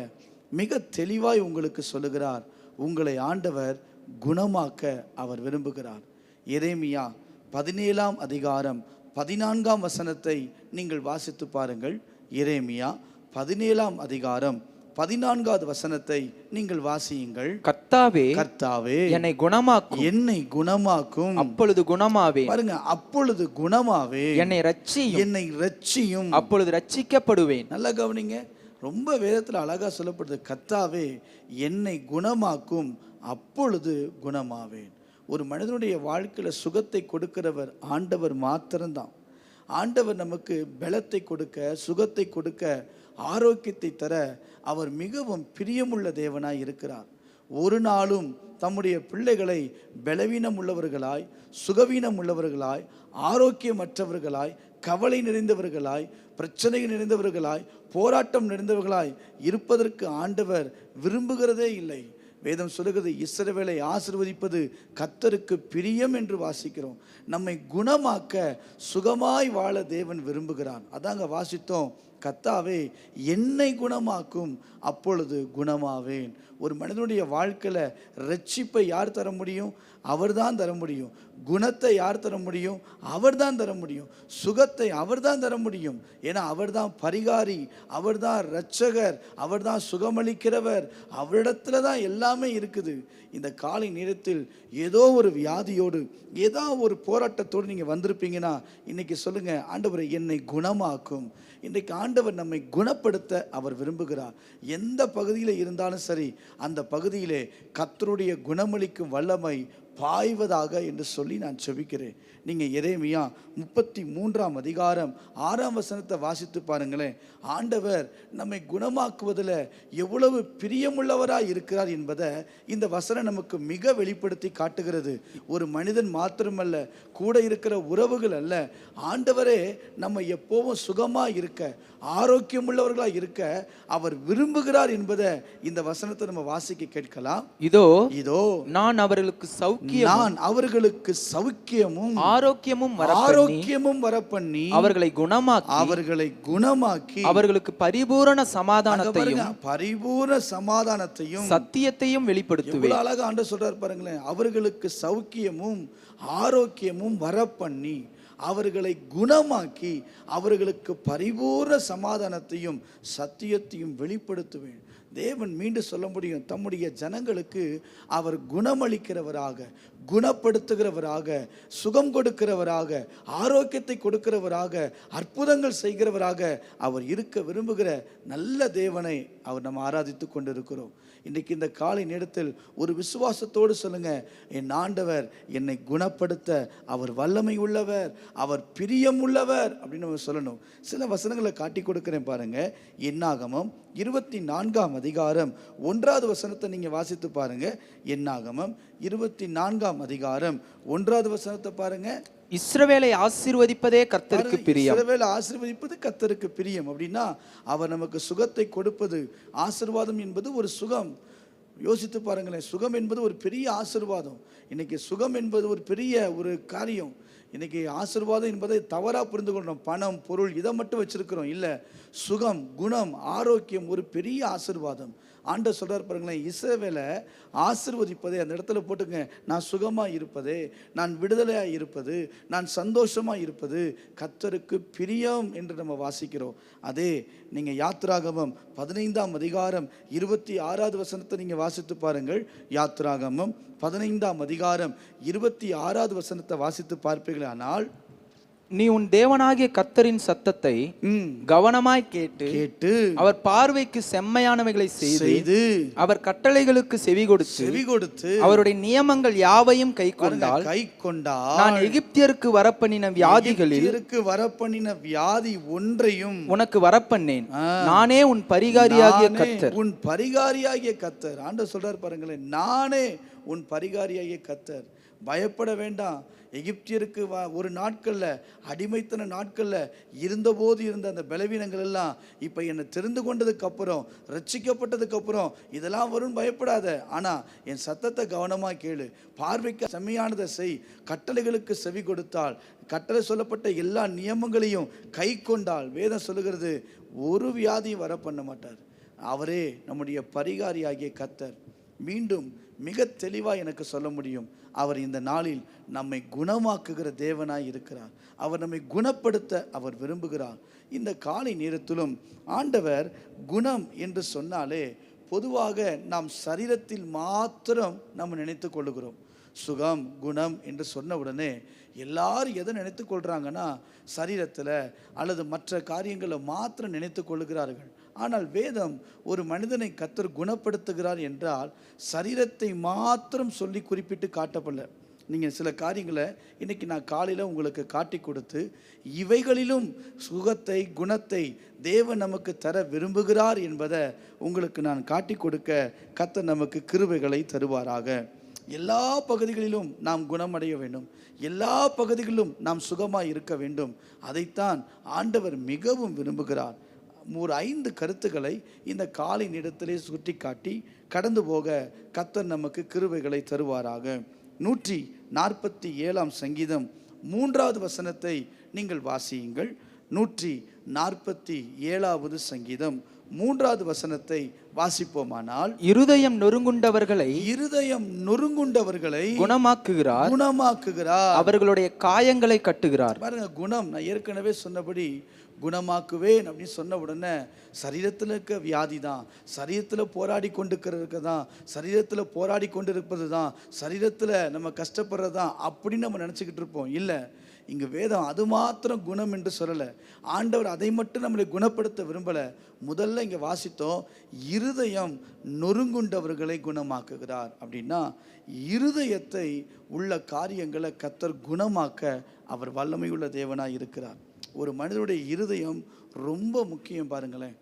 மிக தெளிவாய் உங்களுக்கு சொல்லுகிறார், உங்களை ஆண்டவர் குணமாக்க அவர் விரும்புகிறார். எரேமியா 17ஆம் அதிகாரம் 14ஆம் வசனத்தை நீங்கள் வாசித்து பாருங்கள். எரேமியா 17ஆம் அதிகாரம் 14வது வசனத்தை நீங்கள் வாசியுங்கள். கர்த்தாவே, கர்த்தாவே, என்னை குணமாக்கும், என்னை குணமாக்கும், அப்பொழுது குணமாவே. பாருங்க, அப்பொழுது குணமாவே. என்னை ரட்சியும், என்னை ரட்சியும், அப்பொழுது ரட்சிக்கப்படுவேன். நல்லா கவனிங்க, ரொம்ப வேதத்தில் அழகா சொல்லப்படுது. கர்த்தாவே என்னை குணமாக்கும், அப்பொழுது குணமாவேன். ஒரு மனிதனுடைய வாழ்க்கையில சுகத்தை கொடுக்கிறவர் ஆண்டவர் மாத்திரம்தான். ஆண்டவர் நமக்கு பலத்தை கொடுக்க, சுகத்தை கொடுக்க, ஆரோக்கியத்தை தர அவர் மிகவும் பிரியமுள்ள தேவனாய் இருக்கிறார். ஒரு நாளும் தம்முடைய பிள்ளைகளை பலவீனம் உள்ளவர்களாய், சுகவீனம் உள்ளவர்களாய், ஆரோக்கியமற்றவர்களாய், கவலை நிறைந்தவர்களாய், பிரச்சனை நிறைந்தவர்களாய், போராட்டம் நிறைந்தவர்களாய் இருப்பதற்கு ஆண்டவர் விரும்புகிறதே இல்லை. வேதம் சொல்லுகிறது, இஸ்ரவேலை ஆசீர்வதிப்பது கர்த்தருக்கு பிரியம் என்று வாசிக்கிறோம். நம்மை குணமாக்க, சுகமாய் வாழ தேவன் விரும்புகிறான். அதாங்க வாசித்தோம், கர்த்தாவே என்னை குணமாக்கும், அப்பொழுது குணமாவேன். ஒரு மனிதனுடைய வாழ்க்கையில் ரட்சிப்பை யார் தர முடியும்? அவர்தான் தர முடியும். குணத்தை யார் தர முடியும்? அவர்தான் தர முடியும். சுகத்தை அவர்தான் தர முடியும். ஏன்னா அவர்தான் பரிகாரி, அவர்தான் இரட்சகர், அவர்தான் சுகமளிக்கிறவர். அவரிடத்துல தான் எல்லாமே இருக்குது. இந்த காலை நேரத்தில் ஏதோ ஒரு வியாதியோடு, ஏதோ ஒரு போராட்டத்தோடு நீங்கள் வந்திருப்பீங்கன்னா இன்னைக்கு சொல்லுங்க, ஆண்டவரை என்னை குணமாக்கும். இன்றைக்கு ஆண்டவர் நம்மை குணப்படுத்த அவர் விரும்புகிறார். எந்த பகுதியில் இருந்தாலும் சரி, அந்த பகுதியிலே கர்த்தருடைய குணமளிக்கும் வல்லமை பாய்வதாக என்று சொல்லி நான் செபிக்கிறேன். நீங்கள் எரேமியா 33ஆம் அதிகாரம் 6ஆம் வசனத்தை வாசித்து பாருங்களேன். ஆண்டவர் நம்மை குணமாக்குவதில் எவ்வளவு பிரியமுள்ளவராய் இருக்கிறார் என்பதை இந்த வசனம் நமக்கு மிக வெளிப்படுத்தி காட்டுகிறது. ஒரு மனிதன் மாத்திரமல்ல, கூட இருக்கிற உறவுகள் அல்ல, ஆண்டவரே நம்ம எப்போவும் சுகமாக இருக்க, ஆரோக்கியமுள்ளவர்களாக இருக்க அவர் விரும்புகிறார் என்பதை இந்த வசனத்தை நம்ம வாசிக்க கேட்கலாம். இதோ இதோ நான் அவர்களுக்கு சௌக்கியமும் ஆரோக்கியமும் வரப்பண்ணி அவர்களை குணமாக்கி அவர்களுக்கு பரிபூரண சமாதானத்தையும் சத்தியத்தையும் வெளிப்படுத்துவேன். அழகா ஆண்டவர் சொல்றார் பாருங்களேன். அவர்களுக்கு சௌக்கியமும் ஆரோக்கியமும் வரப்பண்ணி அவர்களை குணமாக்கி அவர்களுக்கு பரிபூர்ண சமாதானத்தையும் சத்தியத்தையும் வெளிப்படுத்துவேன். தேவன் மீண்டும் சொல்ல முடியும், தம்முடைய ஜனங்களுக்கு அவர் குணமளிக்கிறவராக, குணப்படுத்துகிறவராக, சுகம் கொடுக்கிறவராக, ஆரோக்கியத்தை கொடுக்கிறவராக, அற்புதங்கள் செய்கிறவராக அவர் இருக்க விரும்புகிற நல்ல தேவனை அவர் நம்ம ஆராதித்து கொண்டிருக்கிறோம். இன்றைக்கு இந்த காலை நேரத்தில் ஒரு விசுவாசத்தோடு சொல்லுங்க, என் ஆண்டவர் என்னை குணப்படுத்த அவர் வல்லமை உள்ளவர், அவர் பிரியம் உள்ளவர் அப்படின்னு நம்ம சொல்லணும். சில வசனங்களை காட்டி கொடுக்கிறேன் பாருங்க. என்னாகமம் 24ஆம் அதிகாரம் 1வது வசனத்தை நீங்க வாசித்து பாருங்க. என்னாகமம் 24ஆம் அதிகாரம் 1வது வசனத்தை பாருங்க. இஸ்ரவேலை ஆசீர்வதிப்பதே கர்த்தருக்கு பிரியம். இஸ்ரவேலை ஆசீர்வதிப்பது கர்த்தருக்கு பிரியம். அப்படின்னா அவர் நமக்கு சுகத்தை கொடுப்பது, ஆசீர்வாதம் என்பது ஒரு சுகம். யோசித்து பாருங்களேன், சுகம் என்பது ஒரு பெரிய ஆசீர்வாதம். இன்னைக்கு சுகம் என்பது ஒரு பெரிய ஒரு காரியம். இன்னைக்கு ஆசீர்வாதம் என்பதை தவறாக புரிந்து கொள்கிறோம். பணம், பொருள் இதை மட்டும் வச்சிருக்கிறோம். இல்லை, சுகம், குணம், ஆரோக்கியம் ஒரு பெரிய ஆசீர்வாதம். ஆண்டவர் சொல்றார் பாருங்களேன், இஸ்ரவேலை ஆசீர்வதிப்பதே அந்த இடத்துல போட்டுங்க. நான் சுகமாக இருப்பது, நான் விடுதலையாக இருப்பது, நான் சந்தோஷமாக இருப்பது கர்த்தருக்கு பிரியம் என்று நம்ம வாசிக்கிறோம். அதே நீங்கள் யாத்திராகமம் 15ஆம் அதிகாரம் 26வது வசனத்தை நீங்கள் வாசித்து பாருங்கள். யாத்திராகமம் 15ஆம் அதிகாரம் 26வது வசனத்தை வாசித்து பார்ப்பீர்களானால், நீ உன் தேவனாகிய கர்த்தரின் சத்தத்தை கவனமாய் கேட்டு அவர் பார்வைக்கு செம்மையானவைகளை செய்து அவர் கட்டளைகளுக்கு செவி கொடுத்து அவருடைய நியமங்கள் யாவையும் கை கொண்டால் நான் எகிப்தியருக்கு வரப்பண்ணின வியாதி ஒன்றையும் உனக்கு வரப்பண்ணேன். நானே உன் பரிகாரியாகிய கர்த்தர். உன் பரிகாரியாகிய கர்த்தர். ஆண்டவர் சொல்றார் பாருங்களேன், நானே உன் பரிகாரியாகிய கர்த்தர். பயப்பட வேண்டாம். எகிப்தியருக்கு ஒரு நாட்களில், அடிமைத்தன நாட்களில் இருந்தபோது இருந்த அந்த பலவீனங்கள் எல்லாம் இப்போ என்னை தெரிந்து கொண்டதுக்கு அப்புறம், ரட்சிக்கப்பட்டதுக்கு அப்புறம் இதெல்லாம் வரும்னு பயப்படாத. ஆனால் என் சத்தத்தை கவனமாக கேளு, பார்வைக்கு செம்மையானதை செய், கட்டளைகளுக்கு செவி கொடுத்தால், கட்டளை சொல்லப்பட்ட எல்லா நியமங்களையும் கை கொண்டால், வேதம் சொல்லுகிறது ஒரு வியாதியும் வர பண்ண மாட்டார். அவரே நம்முடைய பரிகாரியாகிய கர்த்தர். மீண்டும் மிக தெளிவாக எனக்கு சொல்ல முடியும், அவர் இந்த நாளில் நம்மை குணமாக்குகிற தேவனாய் இருக்கிறார். அவர் நம்மை குணப்படுத்த அவர் விரும்புகிறார். இந்த காலை நேரத்திலும் ஆண்டவர் குணம் என்று சொன்னாலே பொதுவாக நாம் சரீரத்தில் மாத்திரம் நம்ம நினைத்து கொள்ளுகிறோம். சுகம், குணம் என்று சொன்ன உடனே எல்லாரும் எதை நினைத்து கொள்கிறாங்கன்னா சரீரத்தில் அல்லது மற்ற காரியங்களை மாத்திரம் நினைத்து கொள்ளுகிறார்கள். ஆனால் வேதம் ஒரு மனிதனை கர்த்தர் குணப்படுத்துகிறார் என்றால் சரீரத்தை மாத்திரம் சொல்லி குறிப்பிட்டு காட்டப்படல. நீங்கள் சில காரியங்களை இன்றைக்கி நான் காலையில் உங்களுக்கு காட்டி கொடுத்து, இவைகளிலும் சுகத்தை, குணத்தை தேவன் நமக்கு தர விரும்புகிறார் என்பதை உங்களுக்கு நான் காட்டி கொடுக்க கர்த்தர் நமக்கு கிருபைகளை தருவாராக. எல்லா பகுதிகளிலும் நாம் குணமடைய வேண்டும், எல்லா பகுதிகளிலும் நாம் சுகமாக இருக்க வேண்டும். அதைத்தான் ஆண்டவர் மிகவும் விரும்புகிறார். ஒரு 5 கருத்துக்களை இந்த காலை நேரத்திலே சுட்டி காட்டி கடந்து போக கர்த்தர் நமக்கு கிருபைகளை தருவாராக. 147ஆம் சங்கீதம் 3வது வசனத்தை நீங்கள் வாசியுங்கள். 147வது சங்கீதம் 3வது வசனத்தை வாசிப்போமானால், இருதயம் நொறுங்குண்டவர்களை குணமாக்குகிறார், அவர்களுடைய காயங்களை கட்டுகிறார். பாருங்க, குணம் நான் ஏற்கனவே சொன்னபடி குணமாக்குவேன் அப்படின்னு சொன்ன உடனே சரீரத்தில் இருக்க வியாதி தான், சரீரத்தில் போராடி கொண்டிருக்கிறது தான், சரீரத்தில் போராடி கொண்டிருப்பது தான், சரீரத்தில் நம்ம கஷ்டப்படுறது தான் அப்படின்னு நம்ம நினச்சிக்கிட்டு இருப்போம். இல்லை, இங்கே வேதம் அது மாத்திரம் குணம் என்று சொல்லலை. ஆண்டவர் அதை மட்டும் நம்மளை குணப்படுத்த விரும்பலை. முதல்ல இங்கே வாசித்தோம், இருதயம் நொறுங்குண்டவர்களை குணமாக்குகிறார். அப்படின்னா இருதயத்தை உள்ள காரியங்களை கர்த்தர் குணமாக்க அவர் வல்லமையுள்ள தேவனாக இருக்கிறார். ஒரு மனிதனுடைய இருதயம் ரொம்ப முக்கியம். பாருங்களேன்,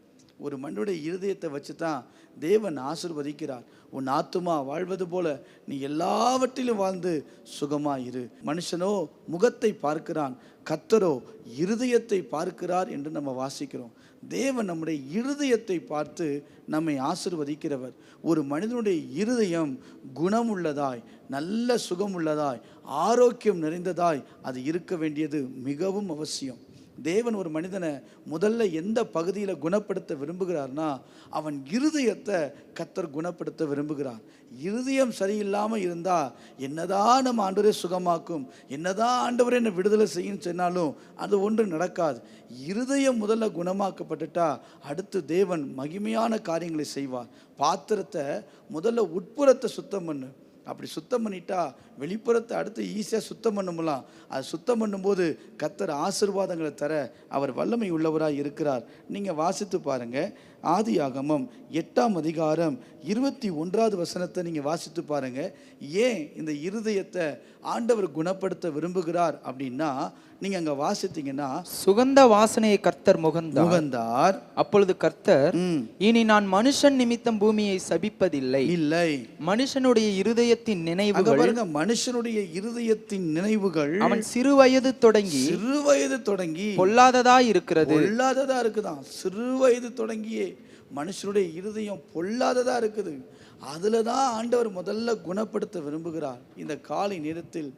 ஒரு மனிதனுடைய இருதயத்தை வச்சு தான் தேவன் ஆசீர்வதிக்கிறார். உன் ஆத்துமா வாழ்வது போல நீ எல்லாவற்றிலும் வாழ்ந்து சுகமாயிரு. மனுஷனோ முகத்தை பார்க்கிறான், கர்த்தரோ இருதயத்தை பார்க்கிறார் என்று நம்ம வாசிக்கிறோம். தேவன் நம்முடைய இருதயத்தை பார்த்து நம்மை ஆசீர்வதிக்கிறவர். ஒரு மனிதனுடைய இருதயம் குணமுள்ளதாய், நல்ல சுகமுள்ளதாய், ஆரோக்கியம் நிறைந்ததாய் அது இருக்க வேண்டியது மிகவும் அவசியம். தேவன் ஒரு மனிதனை முதல்ல எந்த பகுதியில் குணப்படுத்த விரும்புகிறார்னா அவன் இருதயத்தை கர்த்தர் குணப்படுத்த விரும்புகிறார். இருதயம் சரியில்லாமல் இருந்தால் என்னதான் நம்ம ஆண்டவரே சுகமாக்கும், என்னதான் ஆண்டவரே என்னை விடுதலை செய்யும் சொன்னாலும் அது ஒன்று நடக்காது. இருதயம் முதல்ல குணமாக்கப்பட்டுட்டா அடுத்து தேவன் மகிமையான காரியங்களை செய்வார். பாத்திரத்தை முதல்ல உட்புறத்தை சுத்தம் பண்ணு, அப்படி சுத்தம் பண்ணிட்டா வெளிப்புறத்தை அடுத்து ஈஸியாக சுத்தம் பண்ணலாம். அது சுத்தம் பண்ணும்போது கர்த்தர் ஆசீர்வாதங்களை தர அவர் வல்லமை உள்ளவராக இருக்கிறார். நீங்கள் வாசித்து பாருங்கள், ஆதியாகமம் 8ஆம் அதிகாரம் 21வது வசனத்தை நீங்கள் வாசித்து பாருங்கள். ஏன் இந்த இருதயத்தை ஆண்டவர் குணப்படுத்த விரும்புகிறார் அப்படின்னா, நீங்கள் அங்கே வாசித்தீங்கன்னா, சுகந்த வாசனையை கர்த்தர் முகந்தார். அப்பொழுது கர்த்தர், இனி நான் மனுஷன் நிமித்தம் பூமியை சபிப்பதில்லை, மனுஷனுடைய இருதயத்தின் நினைவுகள், மனுஷனுடைய இருதயத்தின் நினைவுகள் அவன் சிறு வயது தொடங்கி பொல்லாததா இருக்குதான். சிறு வயது தொடங்கியே மனுஷனுடைய இருதயம் பொல்லாததா இருக்குது. அதில் தான் ஆண்டவர் முதல்ல குணப்படுத்த விரும்புகிறார். இந்த காலை நேரத்தில்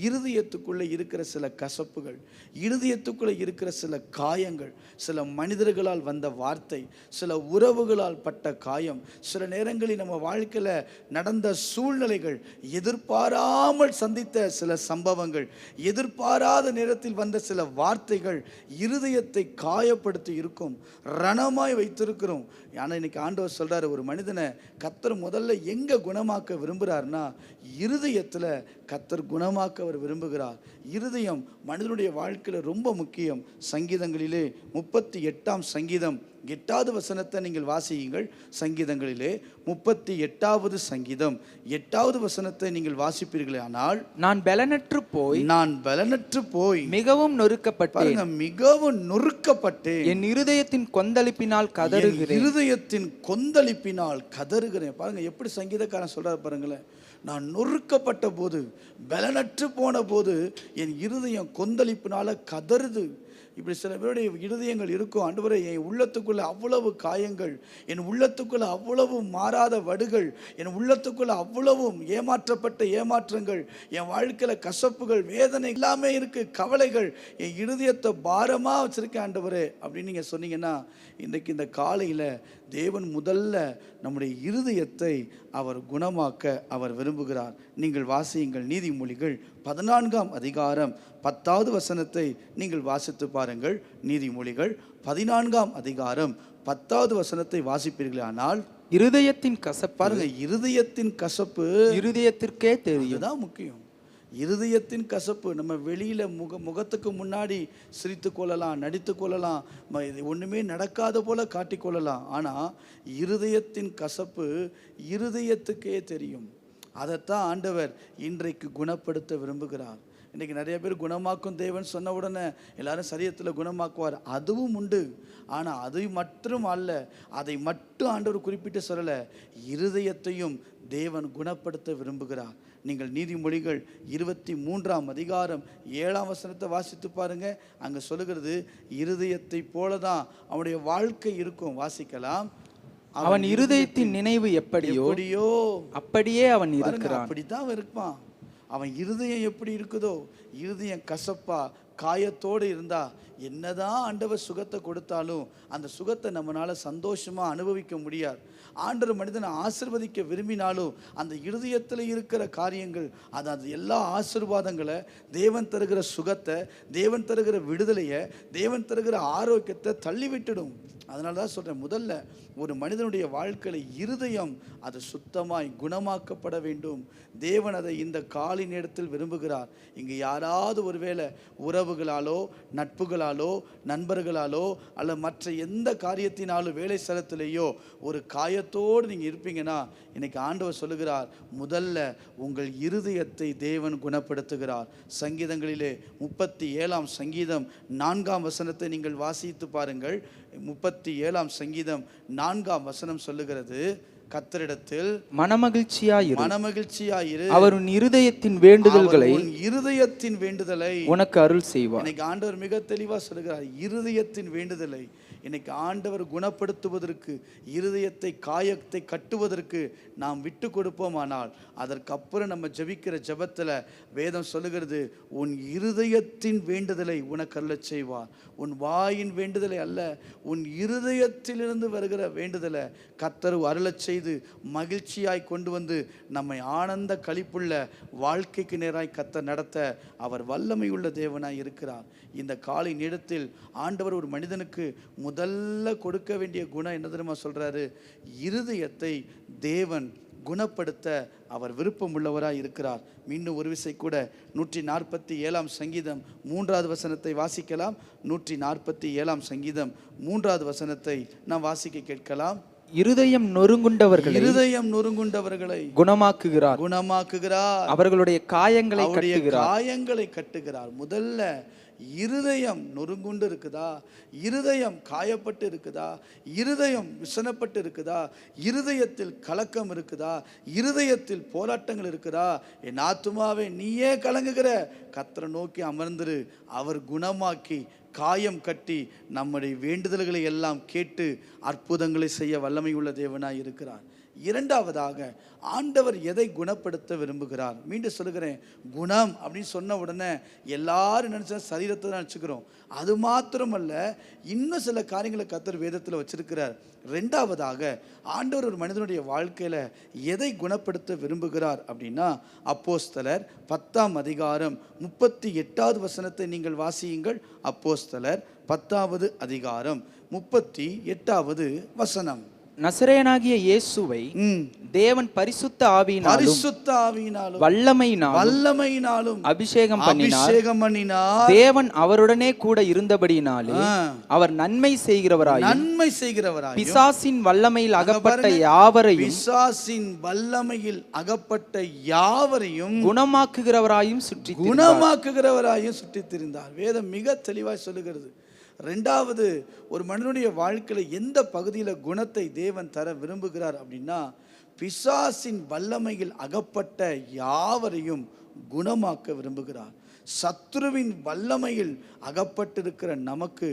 இருதயத்துக்குள்ளே இருக்கிற சில கசப்புகள், இருதயத்துக்குள்ளே இருக்கிற சில காயங்கள், சில மனிதர்களால் வந்த வார்த்தை, சில உறவுகளால் பட்ட காயம், சில நேரங்களில் நம்ம வாழ்க்கையில் நடந்த சூழ்நிலைகள், எதிர்பாராமல் சந்தித்த சில சம்பவங்கள், எதிர்பாராத நேரத்தில் வந்த சில வார்த்தைகள் இருதயத்தை காயப்படுத்தி இருக்கும், ரணமாய் வைத்திருக்கிறோம். ஆனால் இன்னைக்கு ஆண்டவர் சொல்றாரு, ஒரு மனிதனை கர்த்தர் முதல்ல எங்க குணமாக்க விரும்புகிறார்னா இருதயத்தில் கர்த்தர் குணமாக்க அவர் விரும்புகிறார். இருதயம் மனிதனுடைய வாழ்க்கையில் ரொம்ப முக்கியம். சங்கீதங்களிலே 38ஆம் சங்கீதம் 8வது வசனத்தை நீங்கள் வாசியுங்கள். சங்கீதங்களிலே 38வது சங்கீதம் 8வது வசனத்தை நீங்கள் வாசிப்பீர்களே ஆனால், நான் பலனற்று போய் மிகவும் நொறுக்கப்பட்டேன், மிகவும் நொறுக்கப்பட்டேன், என் இருதயத்தின் கொந்தளிப்பினால் கதறுகிறேன், இருதயத்தின் கொந்தளிப்பினால் கதறுகிறேன். பாருங்க எப்படி சங்கீதக்காரன் சொல்றாரு பாருங்களேன். நான் நொறுக்கப்பட்ட போது, பலனற்று போன போது என் இருதயம் கொந்தளிப்பினால கதறுது. இப்படி சில பேருடைய இருதயங்கள் இருக்கும். ஆண்டவரே, என் உள்ளத்துக்குள்ள அவ்வளவு காயங்கள், என் உள்ளத்துக்குள்ள அவ்வளவு மாறாத வடுகள், என் உள்ளத்துக்குள்ள அவ்வளவும் ஏமாற்றப்பட்ட ஏமாற்றங்கள், என் வாழ்க்கையில் கசப்புகள், வேதனை எல்லாமே இருக்கு, கவலைகள், என் இருதயத்தை பாரமாக வச்சிருக்கேன் ஆண்டவரே அப்படின்னு நீங்கள் சொன்னீங்கன்னா, இன்றைக்கு இந்த காலையில் தேவன் முதல்ல நம்முடைய இருதயத்தை அவர் குணமாக்க அவர் விரும்புகிறார். நீங்கள் வாசியுங்கள். நீதிமொழிகள் 14ஆம் அதிகாரம் 10வது வசனத்தை நீங்கள் வாசித்து பாருங்கள். நீதிமொழிகள் 14ஆம் அதிகாரம் 10வது வசனத்தை வாசிப்பீர்களானால், இருதயத்தின் கசப்பு, பாருங்க, இருதயத்தின் கசப்பு இருதயத்திற்கே தெரியும். அதுதான் முக்கியம். இருதயத்தின் கசப்பு. நம்ம வெளியில் முகத்துக்கு முன்னாடி சிரித்து கொள்ளலாம், நடித்து கொள்ளலாம், ஒன்றுமே நடக்காத போல காட்டிக்கொள்ளலாம். ஆனால் இருதயத்தின் கசப்பு இருதயத்துக்கே தெரியும். அதைத்தான் ஆண்டவர் இன்றைக்கு குணப்படுத்த விரும்புகிறார். இன்றைக்கி நிறைய பேர் குணமாக்கும் தேவன் சொன்ன உடனே எல்லாரும் சரீரத்தில் குணமாக்குவார், அதுவும் உண்டு. ஆனால் அது மட்டும் அல்ல, அதை மட்டும் ஆண்டவர் குறிப்பிட்டு சொல்லலை, இருதயத்தையும் தேவன் குணப்படுத்த விரும்புகிறார். நீங்கள் நீதிமொழிகள் 23ஆம் அதிகாரம் 7ஆம் வசனத்தை வாசித்து பாருங்க. அங்கே சொல்லுகிறது, இருதயத்தை போல தான் அவனுடைய வாழ்க்கை இருக்கும். வாசிக்கலாம். அவன் இருதயத்தின் நினைவு எப்படியோ அப்படியே அவன் இருக்கிறான். அப்படித்தான் இருப்பான். அவன் இருதயம் எப்படி இருக்குதோ, இருதயம் கசப்பா காயத்தோடு இருந்தா என்னதான் ஆண்டவர் சுகத்தை கொடுத்தாலும் அந்த சுகத்தை நம்மளால சந்தோஷமா அனுபவிக்க முடியாது. ஆண்டவர் மனிதனை ஆசீர்வதிக்க விரும்பினாலும் அந்த இருதயத்தில் இருக்கிற காரியங்கள், அதாவது எல்லா ஆசீர்வாதங்களை, தேவன் தருகிற சுகத்தை, தேவன் தருகிற விடுதலையை, தேவன் தருகிற ஆரோக்கியத்தை தள்ளிவிட்டுடும். அதனால தான் சொல்கிறேன், முதல்ல ஒரு மனிதனுடைய வாழ்க்கையில் இருதயம் அது சுத்தமாய் குணமாக்கப்பட வேண்டும். தேவன் அதை இந்த காலை நேரத்தில் விரும்புகிறார். இங்கே யாராவது ஒருவேளை உறவுகளாலோ, நட்புகளாலோ, நண்பர்களாலோ அல்ல மற்ற எந்த காரியத்தினாலும் வேலை ஸ்தலத்திலேயோ ஒரு காயத்தோடு நீங்கள் இருப்பீங்கன்னா, இன்னைக்கு ஆண்டவர் சொல்லுகிறார், முதல்ல உங்கள் இருதயத்தை தேவன் குணப்படுத்துகிறார். சங்கீதங்களிலே 37ஆம் சங்கீதம் 4ஆம் வசனத்தை நீங்கள் வாசித்து பாருங்கள். 37ஆம் சங்கீதம் 4ஆம் வசனம் சொல்லுகிறது, கர்த்தரிடத்தில் மனமகிழ்ச்சியாயிரு, அவர் உன் இருதயத்தின் வேண்டுதலை உனக்கு அருள் செய்வார். இன்னைக்கு ஆண்டவர் மிக தெளிவா சொல்லுகிறார், இருதயத்தின் வேண்டுதலை இன்னைக்கு ஆண்டவர் குணப்படுத்துவதற்கு, இருதயத்தை காயத்தை கட்டுவதற்கு நாம் விட்டு கொடுப்போமானால், அதற்கப்புறம் நம்ம ஜெபிக்கிற ஜெபத்தில் வேதம் சொல்லுகிறது, உன் இருதயத்தின் வேண்டுதலை உனக்கு அருளச் செய்வார். உன் வாயின் வேண்டுதலை அல்ல, உன் இருதயத்திலிருந்து வருகிற வேண்டுதலை கர்த்தர் அருளச் செய்து மகிழ்ச்சியாய் கொண்டு வந்து நம்மை ஆனந்த களிப்புள்ள வாழ்க்கைக்கு நேராய் கர்த்தர் நடத்த அவர் வல்லமையுள்ள தேவனாய் இருக்கிறார். இந்த காலை நேரத்தில் ஆண்டவர் ஒரு மனிதனுக்கு முதல்ல கொடுக்க வேண்டிய குணம் என்ன தெரியுமா சொல்றாரு? இருதயத்தை தேவன் குணப்படுத்த அவர் விருப்பம் உள்ளவராய் இருக்கிறார். மீண்டும் ஒரு விசை கூட 147ஆம் சங்கீதம் 3வது வசனத்தை வாசிக்கலாம். 147ஆம் சங்கீதம் 3வது வசனத்தை நாம் வாசிக்க கேட்கலாம். இருதயம் நொறுங்குண்டவர்களை குணமாக்குகிறார், அவர்களுடைய காயங்களை கட்டுகிறார். முதல்ல இருதயம் நொறுங்குண்டு இருக்குதா, இருதயம் காயப்பட்டு இருக்குதா, இருதயம் விசனப்பட்டு இருக்குதா, இருதயத்தில் கலக்கம் இருக்குதா, இருதயத்தில் போராட்டங்கள் இருக்குதா, என் ஆத்துமாவே நீயே கலங்குகிற, கர்த்தரை நோக்கி அமர்ந்திரு, அவர் குணமாக்கி காயம் கட்டி நம்முடைய வேண்டுதல்களை எல்லாம் கேட்டு அற்புதங்களை செய்ய வல்லமை உள்ள தேவனாய் இருக்கிறார். இரண்டாவதாக ஆண்டவர் எதை குணப்படுத்த விரும்புகிறார்? மீண்டும் சொல்லுகிறேன், குணம் அப்படின்னு சொன்ன உடனே எல்லாரும் நினைச்சா சரீரத்தை தான் நினச்சிக்கிறோம். அது மாத்திரமல்ல, இன்னும் சில காரியங்களை கர்த்தர் வேதத்தில் வச்சிருக்கிறார். ரெண்டாவதாக ஆண்டவர் ஒரு மனிதனுடைய வாழ்க்கையில் எதை குணப்படுத்த விரும்புகிறார் அப்படின்னா, அப்போஸ்தலர் 10ஆம் அதிகாரம் 38வது வசனத்தை நீங்கள் வாசியுங்கள். அப்போஸ்தலர் 10வது அதிகாரம் 38வது வசனம். நசரேயனாகிய இயேசுவை தேவன் பரிசுத்த ஆவியினாலும் வல்லமையினாலும் அபிஷேகம் பண்ணினார். தேவன் அவருடனே கூட இருந்தபடியினாலே அவர் நன்மை செய்கிறவராயும் பிசாசின் வல்லமையில் அகப்பட்ட யாவரையும் குணமாக்குகிறவராயும் சுற்றித் திரிந்தார். வேதம் மிக தெளிவாய் சொல்லுகிறது. ரெண்டாவது, ஒரு மனிதனுடைய வாழ்க்கையில் எந்த பகுதியில் குணத்தை தேவன் தர விரும்புகிறார் அப்படின்னா, பிசாசின் வல்லமையில் அகப்பட்ட யாவரையும் குணமாக்க விரும்புகிறார். சத்துருவின் வல்லமையில் அகப்பட்டிருக்கிற நமக்கு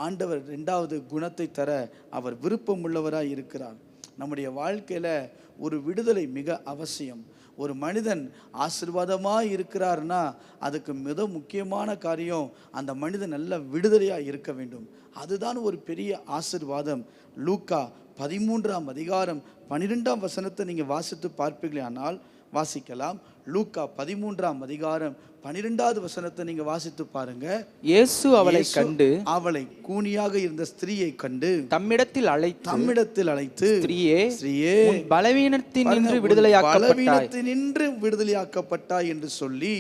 ஆண்டவர் ரெண்டாவது குணத்தை தர அவர் விருப்பம் உள்ளவராய் இருக்கிறார். நம்முடைய வாழ்க்கையில் ஒரு விடுதலை மிக அவசியம். ஒரு மனிதன் ஆசீர்வாதமாக இருக்கிறார்னா அதுக்கு மிக முக்கியமான காரியம் அந்த மனிதன் நல்ல விடுதலையாக இருக்க வேண்டும். அதுதான் ஒரு பெரிய ஆசீர்வாதம். லூக்கா 13ஆம் அதிகாரம் 12ஆம் வசனத்தை நீங்கள் வாசித்து பார்ப்பீர்களே ஆனால் வாசிக்கலாம். லூக்கா 13ஆம் அதிகாரம் 12வது வசனத்தை நீங்க வாசித்து பாருங்க. இயேசு அவளை கூனியாக இருந்த ஸ்திரீயை கண்டு தம்மிடத்தில் அழைத்து ஸ்திரீயே பலவீனத்தினின்று விடுதலையாக்கப்பட்டாய் என்று சொல்லி